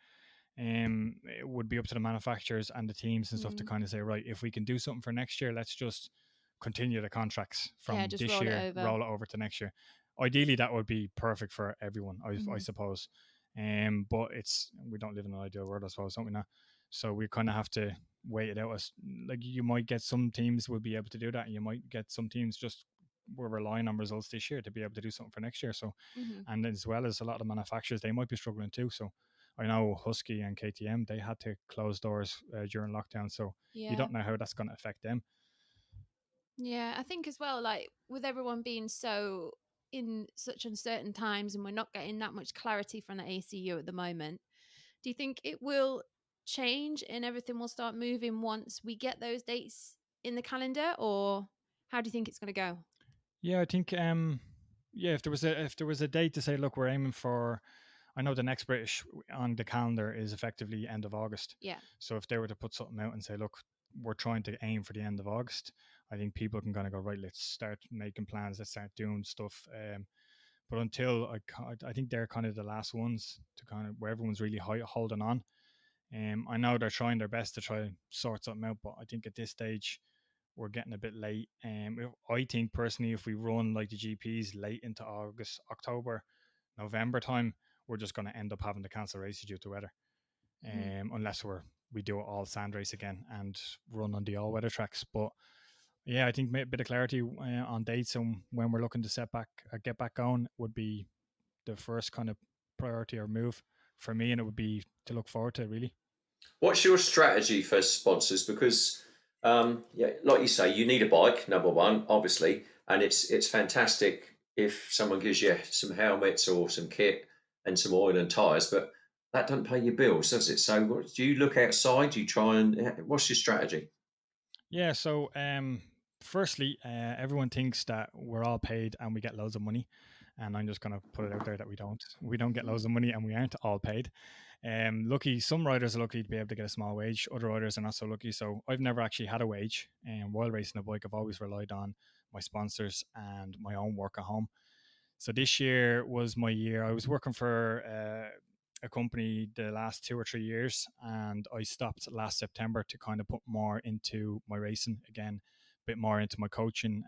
it would be up to the manufacturers and the teams and stuff to Mm. kind of say, right, if we can do something for next year, let's just continue the contracts Yeah, from just this roll it year, over. roll it over to next year. Ideally, that would be perfect for everyone, I Hmm. suppose. But it's we don't live in an ideal world, I suppose, don't we? Not. So we kind of have to wait it out. As like you might get some teams will be able to do that, and you might get some teams just we're relying on results this year to be able to do something for next year. So, Hmm. and as well as a lot of manufacturers, they might be struggling too. So, I know Husky and KTM they had to close doors during lockdown. So you Yeah. don't know how that's going to affect them. Yeah, I think as well, like with everyone being so in such uncertain times and we're not getting that much clarity from the ACU at the moment, do you think it will change and everything will start moving once we get those dates in the calendar, or how do you think it's going to go? Yeah, I think yeah, if there was a date to say, look, we're aiming for, I know the next British on the calendar is effectively end of August. Yeah. So if they were to put something out and say, look, we're trying to aim for the end of August, I think people can kind of go, right, let's start making plans, let's start doing stuff. But until I think they're kind of the last ones to kind of where everyone's really holding on. I know they're trying their best to try and sort something out, but I think at this stage we're getting a bit late. I think personally, if we run like the GPs late into August, October, November time, we're just going to end up having to cancel races due to weather. Hmm. Unless we do it all sand race again and run on the all weather tracks. But yeah, I think a bit of clarity on dates and when we're looking to set back get back going would be the first kind of priority or move for me, and it would be to look forward to really. What's your strategy for sponsors? Because yeah, like you say, you need a bike, number one, obviously, and it's fantastic if someone gives you some helmets or some kit and some oil and tires, but that doesn't pay your bills, does it? So, do you look outside? Do you try and what's your strategy? Yeah, so firstly, everyone thinks that we're all paid and we get loads of money, and I'm just gonna put it out there that we don't. We don't get loads of money, and we aren't all paid. Lucky, some riders are lucky to be able to get a small wage. Other riders are not so lucky. So I've never actually had a wage. And while racing a bike, I've always relied on my sponsors and my own work at home. So this year was my year. I was working for a company the last 2 or 3 years, and I stopped last September to kind of put more into my racing again, a bit more into my coaching.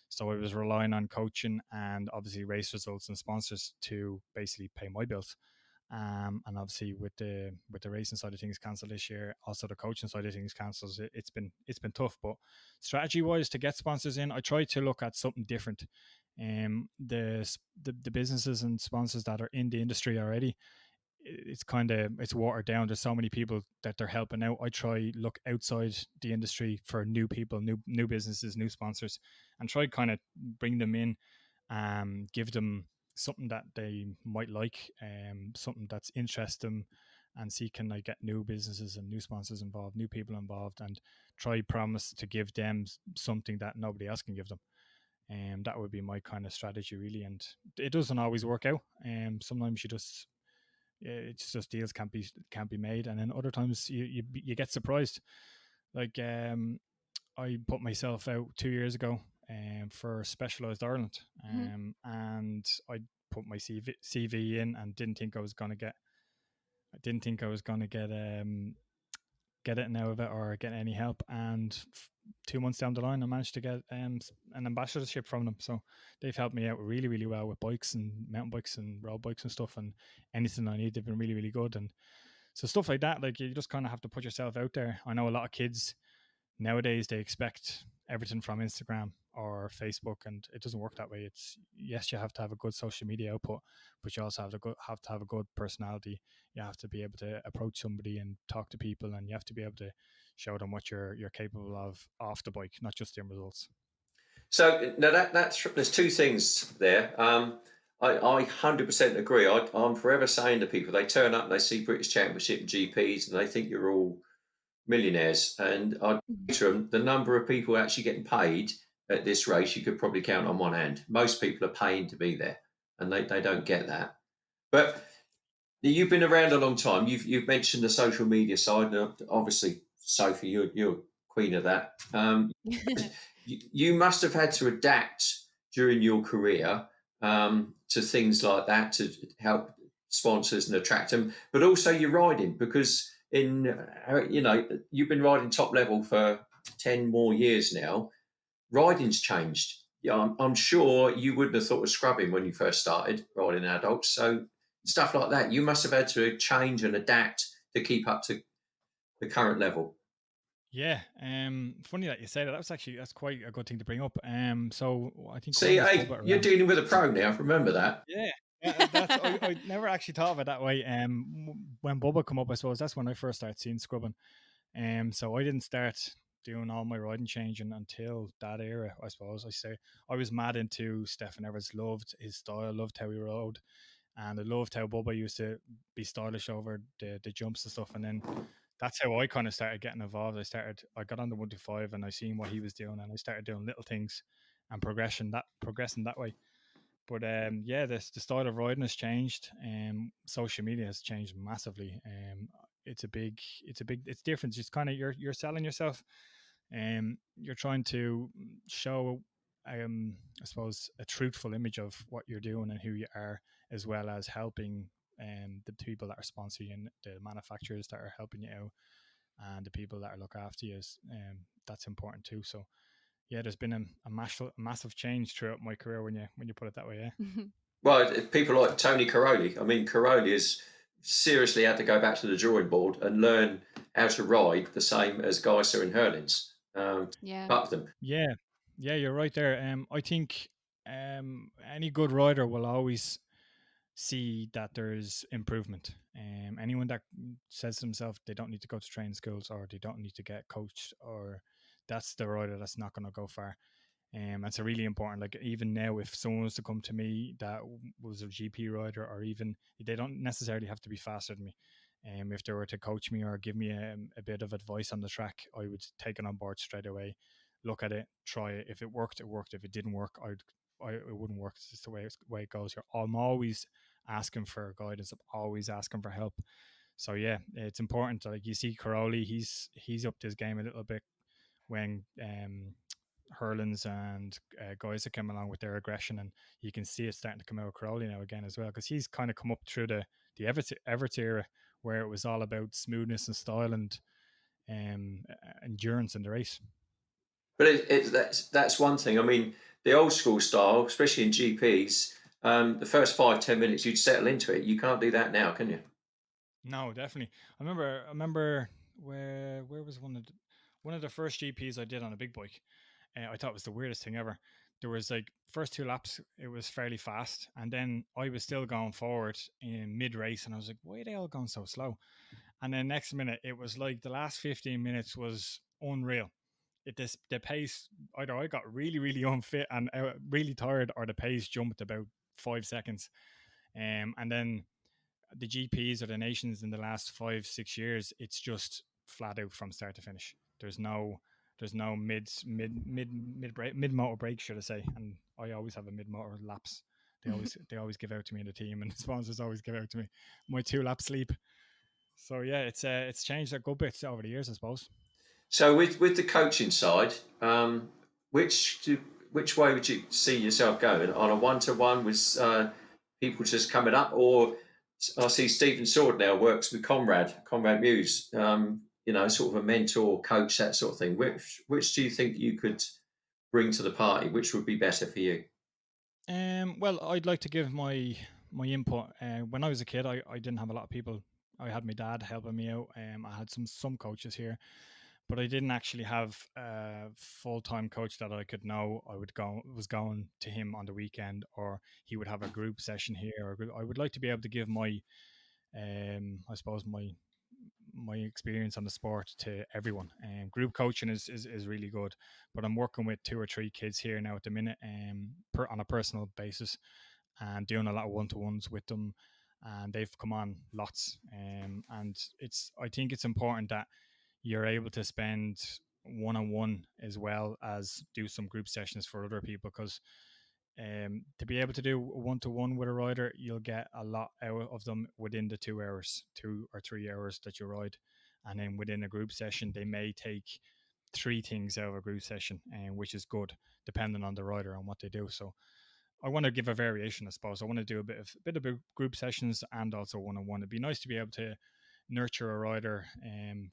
So I was relying on coaching and obviously race results and sponsors to basically pay my bills. And obviously with the racing side of things cancelled this year, also the coaching side of things cancelled. It's been tough, but strategy wise to get sponsors in, I try to look at something different. The businesses and sponsors that are in the industry already, it's kind of it's watered down. There's so many people that they're helping out. I try look outside the industry for new people, new businesses, new sponsors, and try kind of bring them in, give them something that they might like, something that's interesting, and see can I get new businesses and new sponsors involved, new people involved, and try promise to give them something that nobody else can give them. And that would be my kind of strategy really. And it doesn't always work out. Sometimes you just it's just deals can't be made, and then other times you get surprised. Like I put myself out 2 years ago for Specialized Ireland, Hmm. and I put my CV in and didn't think I was going to get. I didn't think I was going to get it out of it or get any help. And 2 months down the line, I managed to get an ambassadorship from them. So they've helped me out really, really well with bikes and mountain bikes and road bikes and stuff. And anything I need, they've been really, really good. And so stuff like that, like you just kind of have to put yourself out there. I know a lot of kids nowadays, they expect everything from Instagram or Facebook, and it doesn't work that way. It's yes, you have to have a good social media output, but you also have to have a good personality. You have to be able to approach somebody and talk to people, and you have to be able to show them what you're capable of off the bike, not just in results. So now that's there's two things there. I 100% agree. I'm forever saying to people, they turn up, they see British Championship GPs, and they think you're all millionaires. And I say to them, the number of people actually getting paid at this race, you could probably count on one hand. Most people are paying to be there, and they don't get that. But you've been around a long time. You've mentioned the social media side. Obviously, Sophie, you're queen of that. You must have had to adapt during your career to things like that to help sponsors and attract them, but also your riding, because you've been riding top level for 10 more years now. Riding's changed. Yeah, I'm sure you wouldn't have thought of scrubbing when you first started riding adults. So stuff like that, you must have had to change and adapt to keep up to the current level. Yeah, funny that you say that. That's quite a good thing to bring up. So I think when See, was hey, Bubba you're around? dealing with a pro now. Remember that. Yeah, yeah, that's I never actually thought of it that way. When Bubba come up, I suppose that's when I first started seeing scrubbing. So I didn't start doing all my riding changing until that era. I suppose I say I was mad into Stefan Everts. Loved his style, loved how he rode, and I loved how Bubba used to be stylish over the jumps and stuff. And then that's how I kind of started getting involved. I got on the 125 and I seen what he was doing, and I started doing little things and progressing that way. But yeah, the style of riding has changed. Social media has changed massively. It's different. It's kind of you're selling yourself. You're trying to show, I suppose, a truthful image of what you're doing and who you are, as well as helping the people that are sponsoring you, the manufacturers that are helping you out, and the people that are look after you. That's important too. So yeah, there's been a massive change throughout my career when you put it that way. Yeah. Well, people like Tony Caroli. I mean, Caroli has seriously had to go back to the drawing board and learn how to ride the same as Geiser and Hurlins. Yeah. Up them. Yeah, yeah, you're right there. I think any good rider will always see that there's improvement. Anyone that says to themselves they don't need to go to training schools or they don't need to get coached, or that's the rider that's not going to go far. It's a really important. Like even now, if someone was to come to me that was a GP rider, or even they don't necessarily have to be faster than me. If they were to coach me or give me a bit of advice on the track, I would take it on board straight away. Look at it, try it. If it worked, it worked. If it didn't work, it wouldn't work. It's just the way it goes. I'm always asking for guidance. I'm always asking for help. So yeah, it's important. Like you see, Caroli, he's upped his game a little bit when Hurlins and guys that came along with their aggression, and you can see it starting to come out of Crowley now again as well, because he's kind of come up through the Everts era where it was all about smoothness and style and endurance in the race. But that's one thing. I mean, the old school style, especially in GPs, the first 5-10 minutes you'd settle into it. You can't do that now, can you? No, definitely. I remember where was one of the first GPs I did on a big bike. I thought it was the weirdest thing ever. There was like first 2 laps, it was fairly fast, and then I was still going forward in mid race, and I was like, why are they all going so slow? And then next minute, it was like the last 15 minutes was unreal. The pace, either I got really really unfit and really tired, or the pace jumped about 5 seconds. And then the GPs or the nations in the last 5-6 years, it's just flat out from start to finish. There's no mid motor break, should I say? And I always have a mid motor lapse. They always give out to me in the team, and the sponsors always give out to me my 2 lap sleep. So yeah, it's changed a good bit over the years, I suppose. So with the coaching side, which which way would you see yourself going on a one-to-one with people just coming up, or I see Stephen Sword now works with Conrad Muse, sort of a mentor, coach, that sort of thing. Which do you think you could bring to the party? Which would be better for you? Well, I'd like to give my input. When I was a kid, I didn't have a lot of people. I had my dad helping me out. I had some coaches here, but I didn't actually have a full time coach that I could know. I was going to him on the weekend, or he would have a group session here. I would like to be able to give I suppose my experience on the sport to everyone. Group coaching is really good, but I'm working with 2 or 3 kids here now at the minute, on a personal basis, and doing a lot of one-to-ones with them, and they've come on lots. And I think it's important that you're able to spend one-on-one as well as do some group sessions for other people, because to be able to do one-to-one with a rider, you'll get a lot out of them within the 2 hours, 2 or 3 hours that you ride. And then within a group session, they may take 3 things out of a group session, which is good depending on the rider and what they do. So I want to give a variation, I suppose. I want to do a bit of group sessions and also one-on-one. It'd be nice to be able to nurture a rider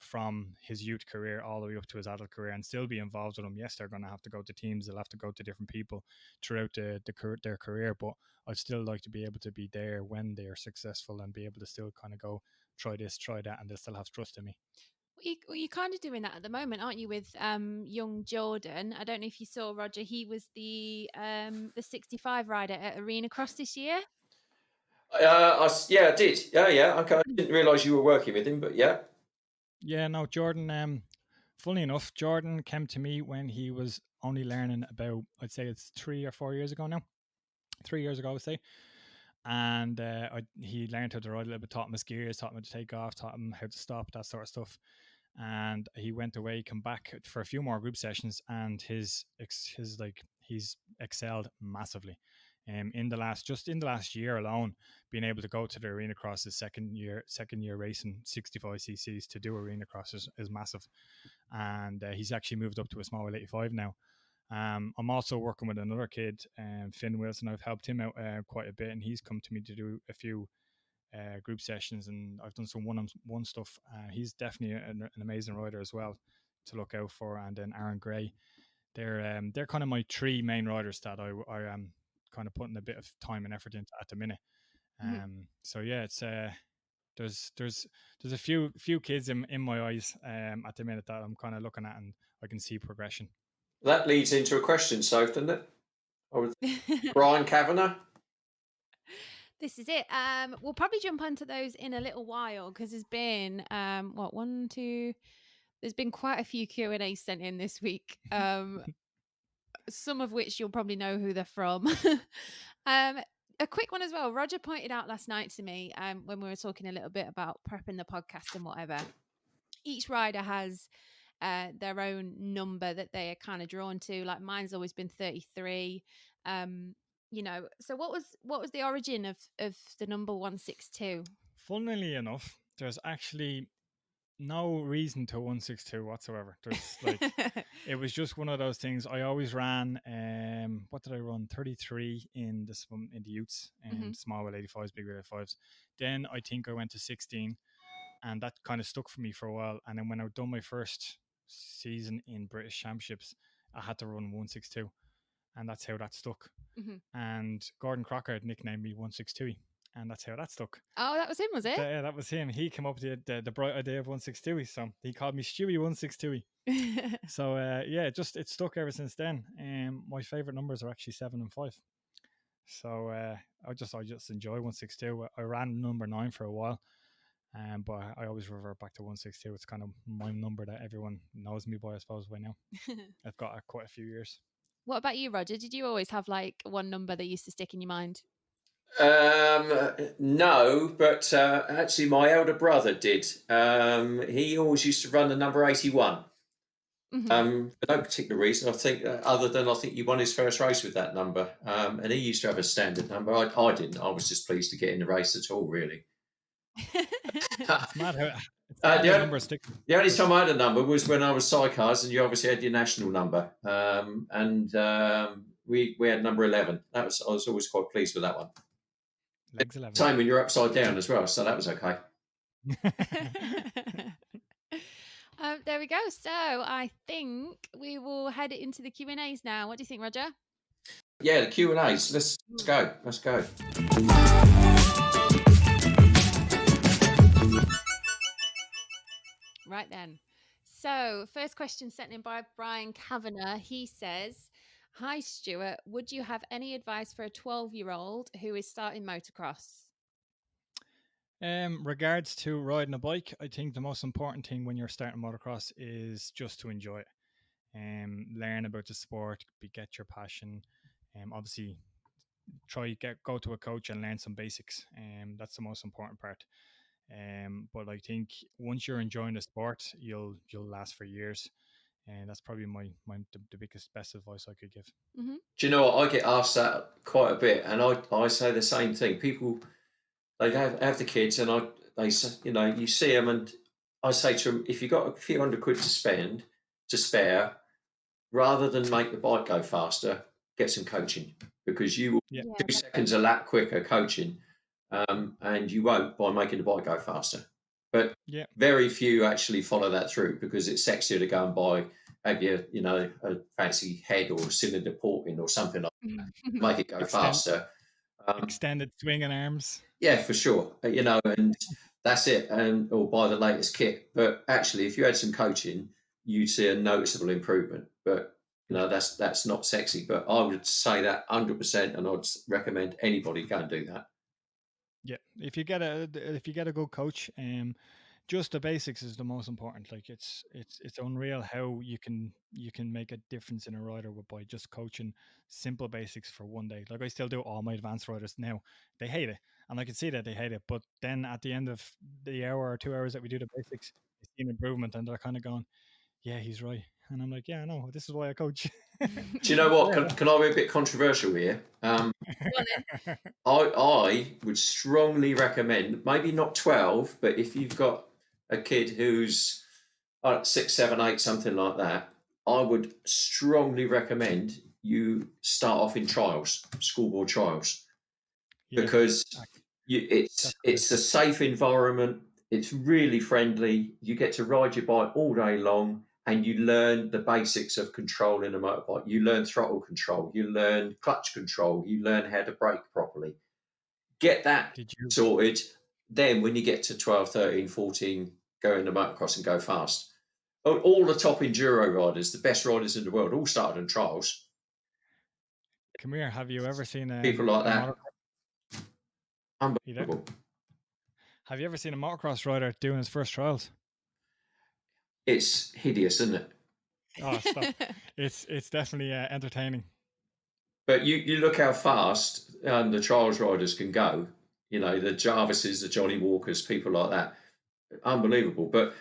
from his youth career all the way up to his adult career and still be involved with them. Yes, they're going to have to go to teams, they'll have to go to different people throughout their career, but I'd still like to be able to be there when they're successful and be able to still kind of go, try this, try that, and they'll still have trust in me. You're kind of doing that at the moment, aren't you, with young Jordan? I don't know if you saw, Roger. He was the 65 rider at Arena Cross this year. Yeah, I did. Yeah. Okay, I didn't realise you were working with him, but yeah. Yeah, no, Jordan. Funny enough, Jordan came to me when he was only learning about, I'd say it's 3 or 4 years ago now. 3 years ago, I would say. And he learned how to ride a little bit, taught him his gears, taught him how to take off, taught him how to stop, that sort of stuff. And he went away, come back for a few more group sessions, and he's excelled massively. In the last year alone, being able to go to the Arena Cross his second year racing 65 cc's to do Arena Cross is massive. And he's actually moved up to a small 85 now. I'm also working with another kid, Finn Wilson. I've helped him out quite a bit, and he's come to me to do a few group sessions, and I've done some one-on-one stuff. He's definitely an amazing rider as well to look out for. And then Aaron Gray, they're kind of my 3 main riders that I am kind of putting a bit of time and effort into at the minute. So yeah, it's there's a few kids in my eyes at the minute that I'm kind of looking at, and I can see progression. That leads into a question, Soph, doesn't it? Brian Kavanagh. This is it. We'll probably jump onto those in a little while, because there's been there's been quite a few Q&A sent in this week. Some of which you'll probably know who they're from. A quick one as well. Roger pointed out last night to me, when we were talking a little bit about prepping the podcast and whatever, each rider has their own number that they are kind of drawn to. Like mine's always been 33. So what was the origin of the number 162? Funnily enough, there's actually no reason to 162 whatsoever. There's it was just one of those things. I always ran what did I run? 33 in the youths, small with 85s, big with 85s. Then I think I went to 16, and that kind of stuck for me for a while. And then when I done my first season in British Championships, I had to run 162, and that's how that stuck. And Gordon Crocker had nicknamed me 162, and that's how that stuck. Oh, that was him, was it? Yeah, that was him. He came up with the bright idea of 162, so he called me Stewie 162. So it stuck ever since then. My favorite numbers are actually 7 and 5. So I just enjoy 162. I ran number 9 for a while, but I always revert back to 162. It's kind of my number that everyone knows me by, I suppose, by now. I've got quite a few years. What about you, Roger? Did you always have like one number that used to stick in your mind? No, but actually my elder brother did. He always used to run the number 81. For no particular reason. I think other than I think he won his first race with that number. And he used to have a standard number. I didn't. I was just pleased to get in the race at all, really. It's mad how the numbers stick. The only time I had a number was when I was sidecars, and you obviously had your national number. We had number 11. I was always quite pleased with that one. Legs 11. Same when you're upside down as well, so that was okay. There we go. So I think we will head it into the Q&As now. What do you think, Roger? Yeah, the Q and A's. Let's go. Let's go. Right then. So, first question sent in by Brian Kavanagh. He says, "Hi Stuart, would you have any advice for a 12-year-old who is starting motocross?" Regards to riding a bike, I think the most important thing when you're starting motocross is just to enjoy it. Learn about the sport, get your passion. Obviously, go to a coach and learn some basics. That's the most important part. But I think once you're enjoying the sport, you'll last for years, and that's probably the biggest best advice I could give. Mm-hmm. Do you know what? I get asked that quite a bit, and I say the same thing. People they have the kids, and you see them, and I say to them, if you've got a few £100 to spare, rather than make the bike go faster, get some coaching because you will Yeah, Yeah, 2 seconds a lap quicker coaching, and you won't by making the bike go faster. But yeah, very few actually follow that through because it's sexier to go and buy maybe a fancy head or cylinder porting or something like that, make it go extend faster. Um, extended swinging arms. yeah, for sure. And that's it, and or buy the latest kit. But actually, if you had some coaching, you'd see a noticeable improvement. But that's not sexy. But I would say that 100%, and I'd recommend anybody go and do that. Yeah, if you get a good coach, just the basics is the most important. Like it's unreal how you can make a difference in a rider by just coaching simple basics for one day. Like I still do all my advanced riders now. They hate it, and I can see that they hate it. But then at the end of the hour or 2 hours that we do the basics, they see an improvement, and they're kind of going, "Yeah, he's right." And I'm like, "Yeah, no, this is why I coach." Do you know what? Can I be a bit controversial here? Go on then. I would strongly recommend maybe not 12, but if you've got a kid who's 6, 7, 8, something like that, I would strongly recommend you start off in trials, schoolboard trials, Yeah, because ac- it's that's good it's a advice. safe environment. It's really friendly. You get to ride your bike all day long, and you learn the basics of controlling a motorbike. You learn throttle control. You learn clutch control. You learn how to brake properly. Get that Did you sorted. Then, when you get to 12, 13, 14, go into motocross and go fast. All the top enduro riders, the best riders in the world, all started in trials. come here? Have you ever seen People like a that, motocross? You there? unbelievable. Have you ever seen a motocross rider doing his first trials? It's hideous, isn't it? Oh, stop! It's definitely entertaining. But you look how fast the trials riders can go. The Jarvises, the Johnny Walkers, people like that. Unbelievable. But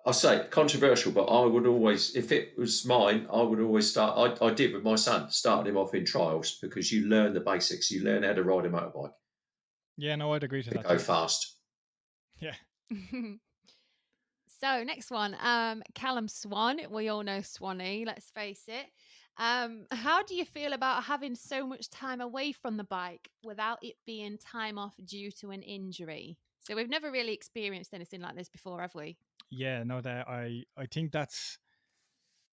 I say controversial, but I would always, if it was mine, I would always start. I did with my son, started him off in trials because you learn the basics. You learn how to ride a motorbike Yeah, no, I'd agree to to that go too. fast. Yeah, So next one, Callum Swan. We all know Swanee, let's face it. How do you feel about having so much time away from the bike without it being time off due to an injury? So we've never really experienced anything like this before, have we? yeah, no, that I think that's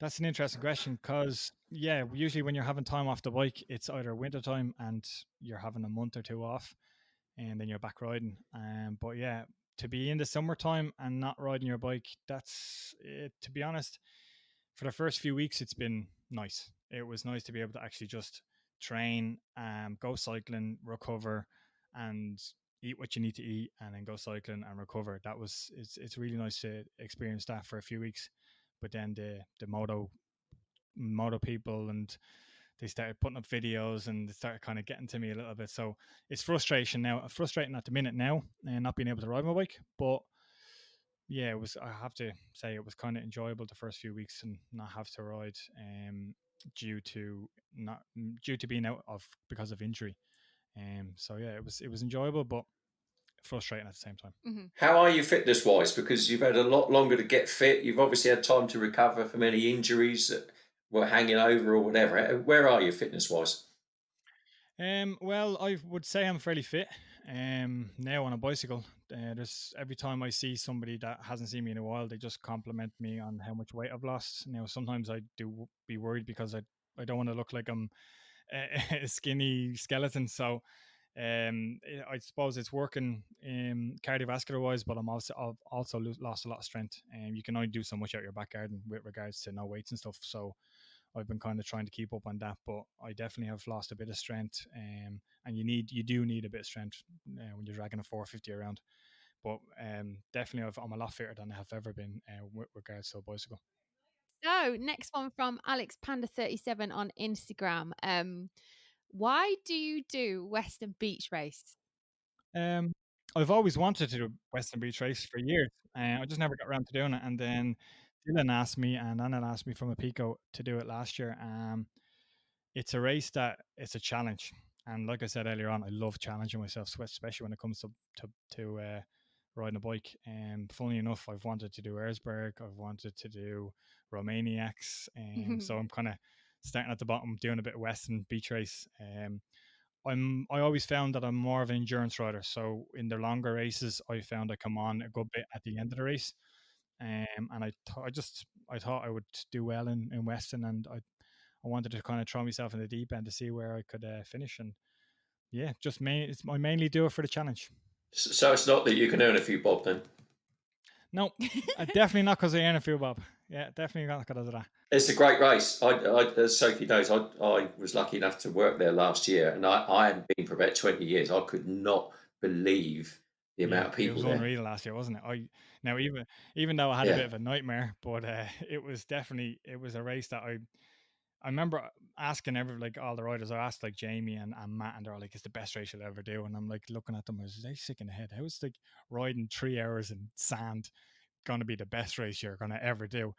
an interesting question because yeah, usually when you're having time off the bike, it's either winter time and you're having a month or two off, and then you're back riding. But yeah, to be in the summertime and not riding your bike, that's it. To be honest, for the first few weeks, it's been nice. It was nice to be able to actually just train, go cycling, recover, and eat what you need to eat, and then go cycling and recover. It's really nice to experience that for a few weeks. But then the moto people and they started putting up videos and they started kind of getting to me a little bit. So it's frustrating at the minute now and not being able to ride my bike. But yeah, it was. I have to say it was kind of enjoyable the first few weeks and not have to ride due to not due to being out of because of injury. So yeah, it was enjoyable but frustrating at the same time. Mhm. How are you fitness wise? Because you've had a lot longer to get fit. You've obviously had time to recover from any injuries that were hanging over or whatever. Where are you fitness wise? Well, I would say I'm fairly fit. now on a bicycle. There's every time I see somebody that hasn't seen me in a while, they just compliment me on how much weight I've lost. Now sometimes I do be worried because I don't want to look like I'm a skinny skeleton. So I suppose it's working cardiovascular wise, but I've also lost a lot of strength. And you can only do so much out your back garden with regards to no weights and stuff. So I've been kind of trying to keep up on that, but I definitely have lost a bit of strength. And you do need a bit of strength when you're dragging a 450 around. But definitely, I'm a lot fitter than I have ever been with regards to a bicycle. So, next one from Alex Panda 37 on Instagram. Why do you do Western Beach Race? Um, I've always wanted to do Western Beach Race for years. I just never got around to doing it. And then Dylan asked me, and Anna asked me from Apico to do it last year. It's a race that it's a challenge, and like I said earlier on, I love challenging myself, especially when it comes to riding a bike. And funny enough, I've wanted to do Erzberg, I've wanted to do Romaniacs, and so I'm kind of starting at the bottom, doing a bit of Western Beach Race. I always found that I'm more of an endurance rider. So in the longer races, I found I come on a good bit at the end of the race. And I thought I would do well in Western, and I wanted to kind of throw myself in the deep end to see where I could finish. And yeah, I mainly do it for the challenge. So it's not that you can earn a few bob then. No, definitely not because I earn a few bob. Yeah, definitely not because of that. It's a great race. As Sophie knows, I was lucky enough to work there last year, and I hadn't been for about 20 years. I could not believe the amount Yeah, of it people was there. unreal last year, wasn't it? Now even though I had a bit Yeah. of a nightmare, but it was a race that I remember asking like all the riders. I asked like Jamie and Matt, and they're all like, "It's the best race you'll ever do." And I'm like looking at them, I was like sick in the head. How is like riding 3 hours in sand going to be the best race you're going to ever do?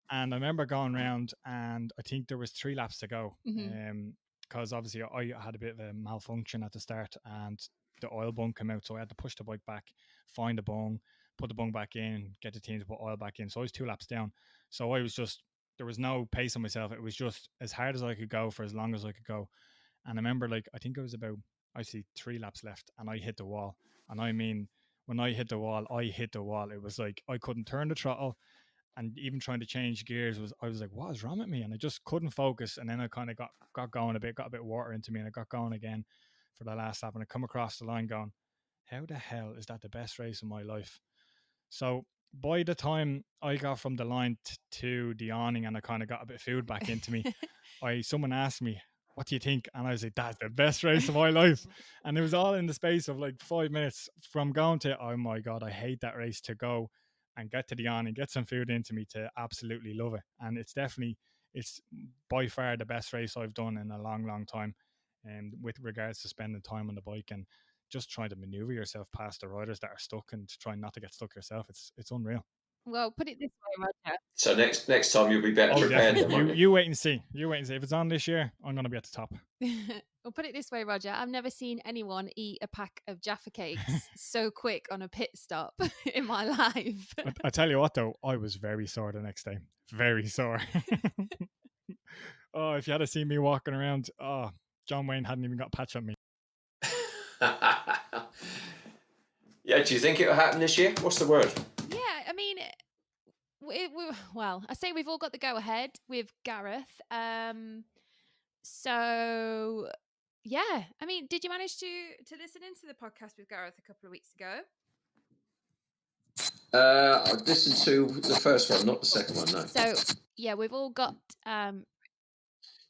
And I remember going around, and I think there was 3 laps to go. Because obviously I had a bit of a malfunction at the start, and the oil bung came out, so I had to push the bike back, find the bung, put the bung back in, get the team to put oil back in. So I was 2 laps down. So I was just there was no pace on myself. It was just as hard as I could go for as long as I could go. And I remember like I think it was about I see 3 laps left, and I hit the wall. And I mean, when I hit the wall, I hit the wall. It was like I couldn't turn the throttle, and even trying to change gears I was like, what is wrong with me? And I just couldn't focus. And then I kind of got going a bit, got a bit of water into me, and I got going again for the last lap. And I come across the line going, how the hell is that the best race of my life? So by the time I got from the line to the awning, and I kind of got a bit of food back into me, someone asked me, what do you think? And I was like, that's the best race of my life. And it was all in the space of like 5 minutes from going to, oh my God, I hate that race, to go and get to the awning, get some food into me, to absolutely love it. And it's by far the best race I've done in a long, long time. And with regards to spending time on the bike and just trying to maneuver yourself past the riders that are stuck, and trying not to get stuck yourself, it's unreal. Well, put it this way, Roger. So next time you'll be better Oh, prepared definitely. then, won't you? You wait and see. You wait and see. If it's on this year, I'm going to be at the top. Well, put it this way, Roger. I've never seen anyone eat a pack of Jaffa cakes so quick on a pit stop in my life. I tell you what, though, I was very sore the next day. Very sore. Oh, if you had seen me walking around, John Wayne hadn't even got a patch on me. Yeah, do you think it'll happen this year? What's the word? Yeah, I mean, well, I say we've all got the go ahead with Gareth. So yeah, I mean, did you manage to listen into the podcast with Gareth a couple of weeks ago? I listened to the first one, not the second one. No. So yeah, we've all got.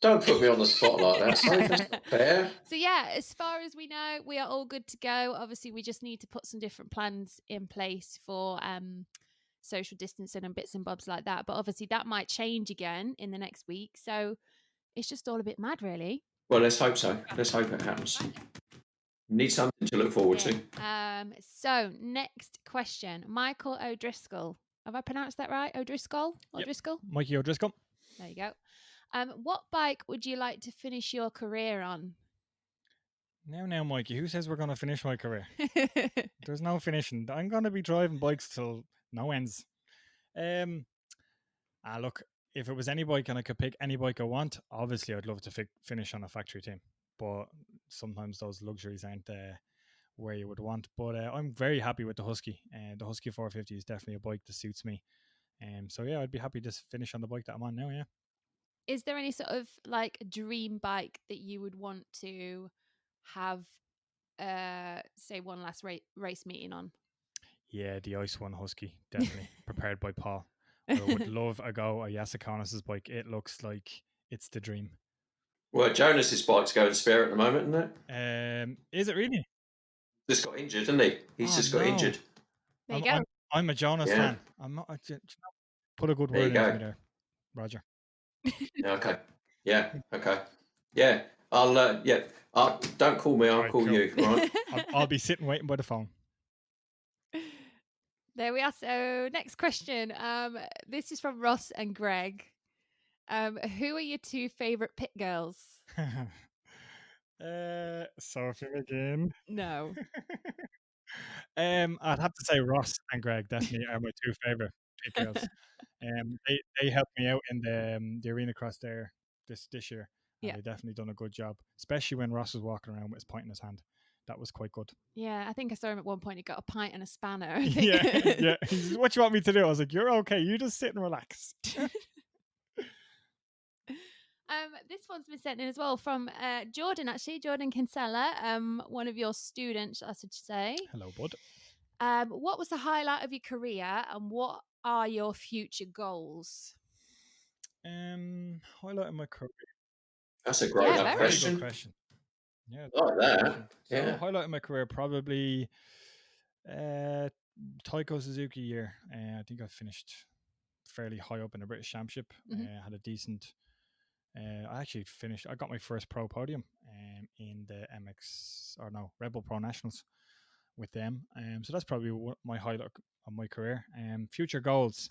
Don't put me on the spot like that. Sorry, that's not fair. So yeah, as far as we know, we are all good to go. Obviously, we just need to put some different plans in place for social distancing and bits and bobs like that. But obviously, that might change again in the next week. So it's just all a bit mad, really. Well, let's hope so. Let's hope it happens. Need something to look forward to. So next question, Michael O'Driscoll. Have I pronounced that right? O'Driscoll? O'Driscoll? Yep. Mikey O'Driscoll. There you go. What bike would you like to finish your career on? Now, Mikey, who says we're going to finish my career? There's no finishing. I'm going to be driving bikes till no ends. Look, if it was any bike and I could pick any bike I want, obviously I'd love to finish on a factory team. But sometimes those luxuries aren't where you would want. But I'm very happy with the Husky, and the Husky 450 is definitely a bike that suits me. So yeah, I'd be happy to finish on the bike that I'm on now. Yeah. Is there any sort of like dream bike that you would want to have, say, one last race meeting on? Yeah, the Ice One Husky, definitely prepared by Paul. I would love a go at Yasakonis's bike. It looks like it's the dream. Well, Jonas's bike's going spare at the moment, isn't it? Is it really? Just got injured, isn't he? He's just got injured. There you go. I'm a Jonas Yeah. fan. I'm not. Put a good There you word in for go. me there, Roger. Okay. Yeah. Okay. Yeah. I'll. Yeah. Don't call me. I'll Right, call cool. you. Right. I'll be sitting waiting by the phone. There we are. So next question. This is from Ross and Greg. Who are your two favorite pit girls? Sophie McGinn. No. I'd have to say Ross and Greg definitely are my two favorite pit girls. They helped me out in the arena cross there this year, and Yeah. they definitely done a good job, especially when Ross was walking around with his pint in his hand. That was quite good. Yeah, I think I saw him at one point. He got a pint and a spanner. Yeah. He says, "What you want me to do?" I was like, "You're okay. You just sit and relax." This one's been sent in as well from Jordan, actually. Jordan Kinsella, one of your students, I should say. Hello, bud. What was the highlight of your career and what are your future goals? Highlight of my career. That's a great Very good question. Yeah, like that. So Yeah. highlight of my career probably Taiko Suzuki year. I think I finished fairly high up in the British Championship. Had a decent. I actually finished. I got my first pro podium in the Red Bull Pro Nationals with them. So that's probably my highlight of my career. Future goals.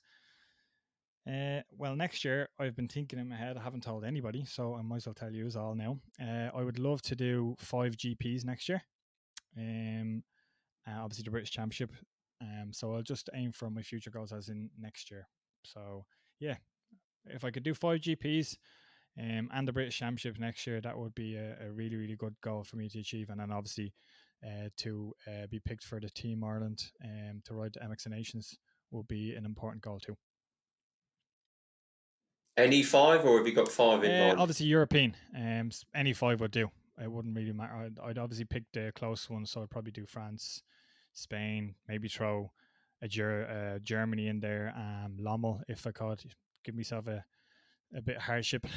Well, next year I've been thinking in my head. I haven't told anybody, so I might as well tell you all now. I would love to do 5 GPs next year. Obviously the British Championship. So I'll just aim for my future goals as in next year. So yeah, if I could do 5 GPs and the British Championship next year, that would be a really, really good goal for me to achieve. And then obviously to be picked for the Team Ireland to ride the MX Nations will be an important goal too. Any 5, or have you got 5 in mind? Obviously European. Any 5 would do. It wouldn't really matter. I'd obviously pick the close ones, so I'd probably do France, Spain, maybe throw a Germany in there, Lommel if I could. Give myself a bit of hardship.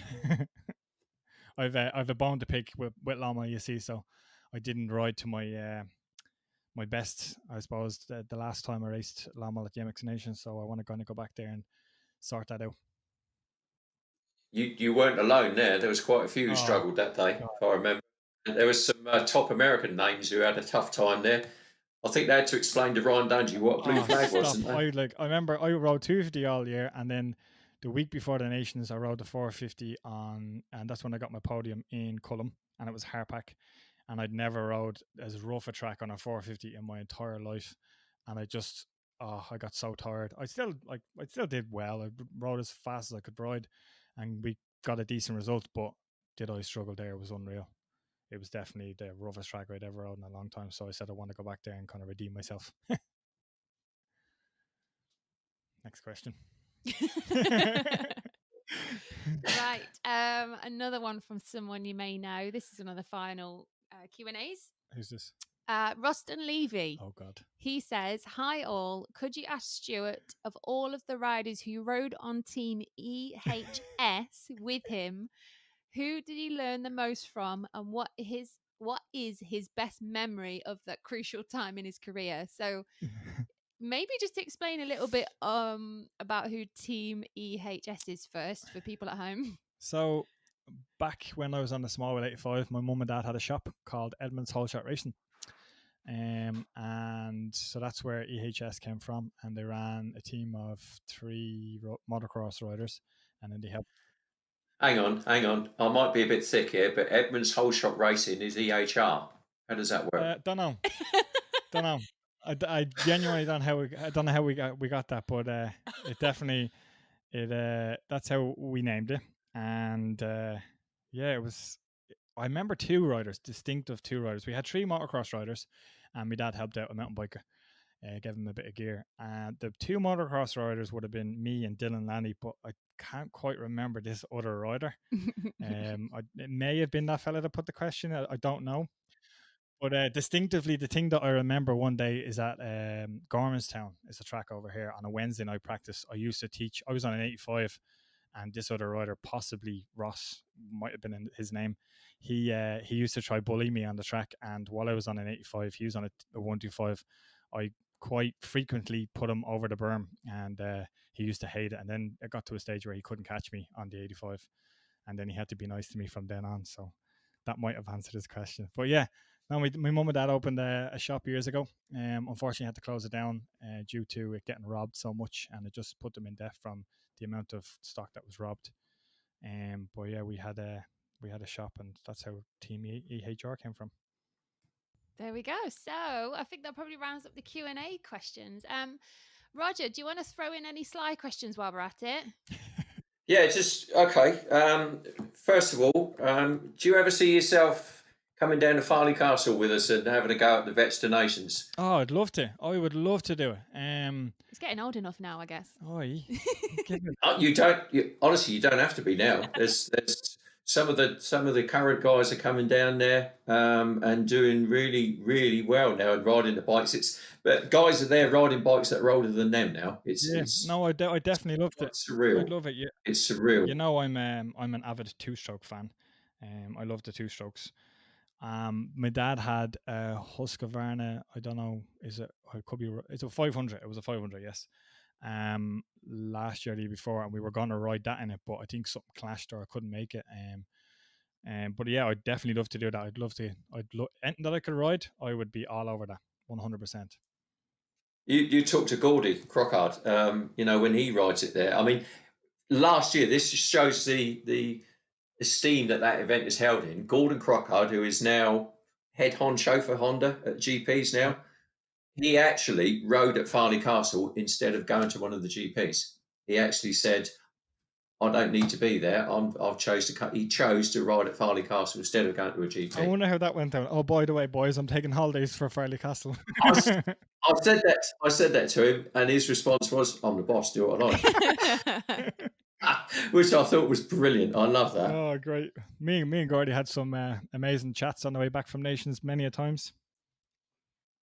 I've a bone to pick with Lommel, you see, so I didn't ride to my best, I suppose, the last time I raced Lommel at the MX Nations, so I want to kind of go back there and sort that out. You weren't alone there. There was quite a few who struggled that day, if I remember. There was some top American names who had a tough time there. I think they had to explain to Ryan Dungey what a blue flag was, didn't they? I remember I rode 250 all year, and then the week before the Nations, I rode the 450 and that's when I got my podium in Cullum, and it was hardpack, and I'd never rode as rough a track on a 450 in my entire life, and I got so tired. I still did well. I rode as fast as I could ride, and we got a decent result, but did I struggle there? It was unreal. It was definitely the roughest track I'd ever rode in a long time. So I said I want to go back there and kind of redeem myself. Next question. Right. Another one from someone you may know. This is another final Q&As. Who's this? Ruston Levy. Oh, God. He says, "Hi all, could you ask Stuart, of all of the riders who rode on Team EHS with him, who did he learn the most from, and what is his best memory of that crucial time in his career?" So maybe just explain a little bit about who Team EHS is first for people at home. So back when I was on the small wheel 85, my mum and dad had a shop called Edmonds Whole Shot Racing. And so that's where EHS came from, and they ran a team of 3 motocross riders, and then they helped. Hang on. I might be a bit thick here, but Edmonds Whole Shot Racing is EHR. How does that work? Don't know. I genuinely don't know how we got that, but it definitely that's how we named it, and yeah, it was. I remember 2 riders, distinctive 2 riders. We had 3 motocross riders, and my dad helped out a mountain biker, gave him a bit of gear. And the two motocross riders would have been me and Dylan Lanny, but I can't quite remember this other rider. It may have been that fella that put the question. I don't know. But distinctively, the thing that I remember one day is at Gormanstown. It's a track over here on a Wednesday night practice. I used to teach. I was on an 85, and this other rider, possibly Ross, might have been in his name. He used to try bully me on the track, and while I was on an 85, he was on a 125. I quite frequently put him over the berm, and he used to hate it. And then it got to a stage where he couldn't catch me on the 85, and then he had to be nice to me from then on. So that might have answered his question. But yeah, no, my mum and dad opened a shop years ago. Unfortunately, had to close it down due to it getting robbed so much, and it just put them in debt from the amount of stock that was robbed. But yeah, we had a shop, and that's how Team EHR came from. There we go. So I think that probably rounds up the Q&A questions. Roger, do you want to throw in any sly questions while we're at it? Yeah, just okay. First of all, do you ever see yourself coming down to Farley Castle with us and having a go at the vets donations? Oh, I'd love to. I would love to do it. He's getting old enough now, I guess. You don't. Honestly, you don't have to be now. There's some of the current guys are coming down there and doing really really well now and riding the bikes. But guys are there riding bikes that are older than them now. No, I definitely loved it. Surreal. I'd love it. Yeah, it's surreal. You know, I'm an avid two-stroke fan. I love the two strokes. My dad had a Husqvarna. I don't know. Is it? I could be. It's a 500. It was a 500. Yes. Last year, the year before, and we were going to ride that in it, but I think something clashed or I couldn't make it. But yeah, I'd definitely love to do that. I'd love to. Anything that I could ride, I would be all over that. 100%. You talk to Gordy Crockard. When he rides it there. I mean, last year this just shows the esteem that event is held in. Gordon Crockard, who is now head honcho for Honda at GPs now, he actually rode at Farley Castle instead of going to one of the GPs. He actually said, "I don't need to be there. He chose to ride at Farley Castle instead of going to a GP." I wonder how that went down. Oh, by the way, boys, I'm taking holidays for Farley Castle. I said that to him, and his response was, "I'm the boss. Do what I like." Which I thought was brilliant. I love that. Oh, great. Me and Gordy had some amazing chats on the way back from Nations many a times.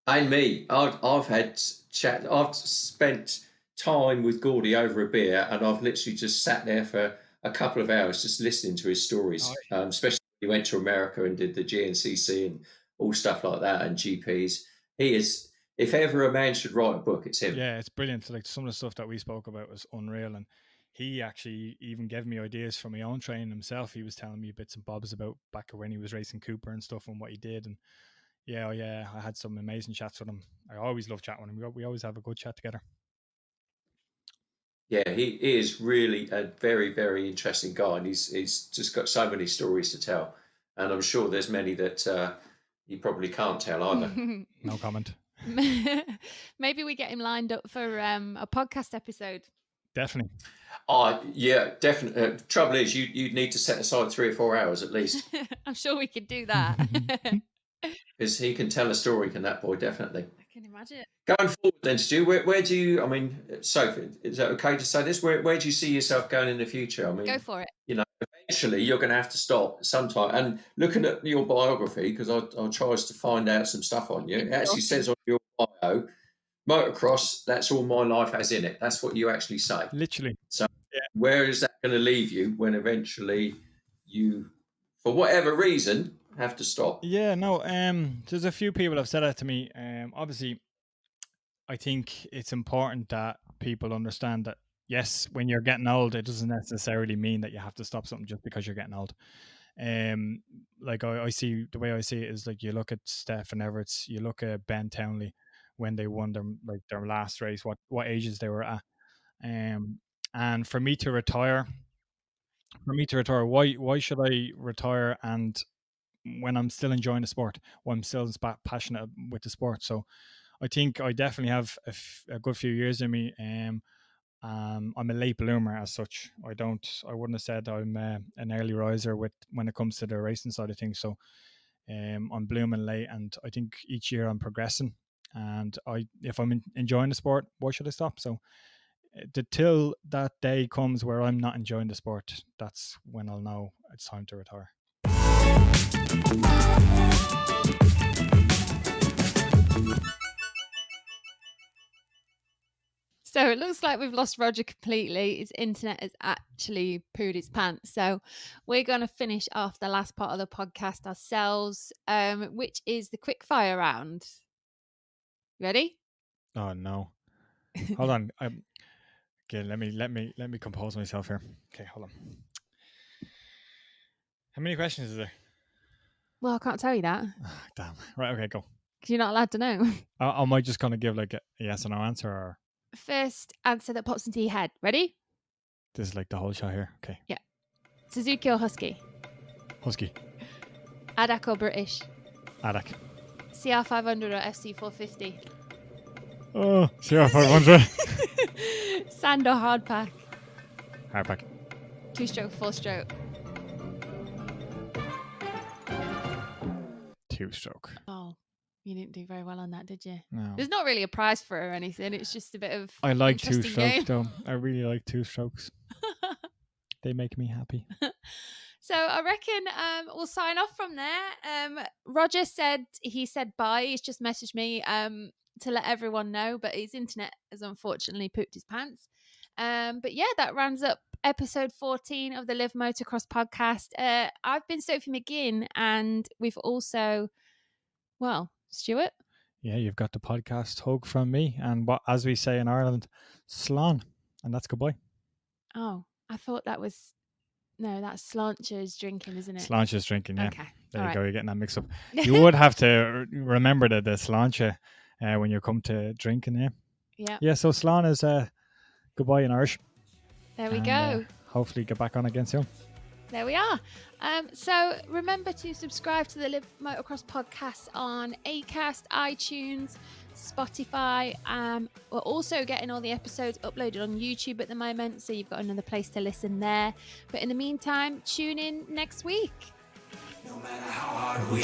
And me, I've had chat. I've spent time with Gordy over a beer, and I've literally just sat there for a couple of hours just listening to his stories. Especially when he went to America and did the GNCC and all stuff like that, and GPs. He is. If ever a man should write a book, it's him. Yeah, it's brilliant. Like some of the stuff that we spoke about was unreal, and he actually even gave me ideas for my own training himself. He was telling me bits and bobs about back when he was racing Cooper and stuff and what he did. And yeah, I had some amazing chats with him. I always love chatting with him. We always have a good chat together. Yeah, he is really a very, very interesting guy, and he's just got so many stories to tell. And I'm sure there's many that he probably can't tell either. No comment. Maybe we get him lined up for a podcast episode. Definitely. Yeah, definitely. Trouble is, you'd need to set aside 3 or 4 hours at least. I'm sure we could do that. Because he can tell a story, can that boy? Definitely. I can imagine. Going forward then, Stu, where do you, I mean, Sophie, is that okay to say this? Where do you see yourself going in the future? I mean, go for it. Eventually you're going to have to stop sometime. And looking at your biography, because I tries to find out some stuff on you, it actually says on your bio, motocross, that's all my life has in it. That's what you actually say. Literally. So where is that going to leave you when eventually you, for whatever reason, have to stop? Yeah, no, there's a few people have said that to me. Obviously, I think it's important that people understand that, yes, when you're getting old, it doesn't necessarily mean that you have to stop something just because you're getting old. Like I see, the way I see it is like you look at Steph and Everett's, you look at Ben Townley when they won their last race, what ages they were at. And for me to retire, why should I retire? And when I'm still enjoying the sport, when I'm still passionate with the sport. So I think I definitely have a good few years in me. I'm a late bloomer as such. I wouldn't have said I'm an early riser when it comes to the racing side of things. So I'm blooming late, and I think each year I'm progressing. And if I'm enjoying the sport, why should I stop? So till that day comes where I'm not enjoying the sport, that's when I'll know it's time to retire. So it looks like we've lost Roger completely. His internet has actually pooed its pants. So we're going to finish off the last part of the podcast ourselves, which is the quick fire round. Ready? Oh no! Hold on. Okay, let me compose myself here. Okay, hold on. How many questions is there? Well, I can't tell you that Oh, damn. Right. Okay, go. because you're not allowed to know. Am I just gonna give like a yes or no answer, or First answer that pops into your head. Ready? this is like the whole show here? Okay. Yeah. Suzuki or Husky? Husky. ADAC or British? ADAC. CR500 or FC450? Oh, CR500. Sand or hard pack? Hardpack. 2-stroke, 4-stroke? 2-stroke. Oh, you didn't do very well on that, did you? No. There's not really a prize for it or anything. It's just a bit of I like interesting 2-stroke game. though. I really like 2-strokes. They make me happy. So I reckon we'll sign off from there. Roger said bye. He's just messaged me to let everyone know, but his internet has unfortunately pooped his pants. But yeah, that rounds up episode 14 of the Live Motocross podcast. I've been Sophie McGinn, and we've also, Stuart. Yeah, you've got the podcast hug from me, and what, as we say in Ireland, slán, and that's goodbye. Oh, I thought that was... No, that's Slancher's drinking, isn't it? Slancher's drinking, yeah. Okay. There All you right. go, you're getting that mix up. You would have to remember the slancher when you come to drinking, yeah. Yeah. Yeah, so slán is goodbye in Irish. There we go. Hopefully get back on again soon. There we are. So remember to subscribe to the Live Motocross podcast on Acast, iTunes, Spotify. We're also getting all the episodes uploaded on YouTube at the moment, so you've got another place to listen there. But in the meantime, tune in next week. No matter how hard we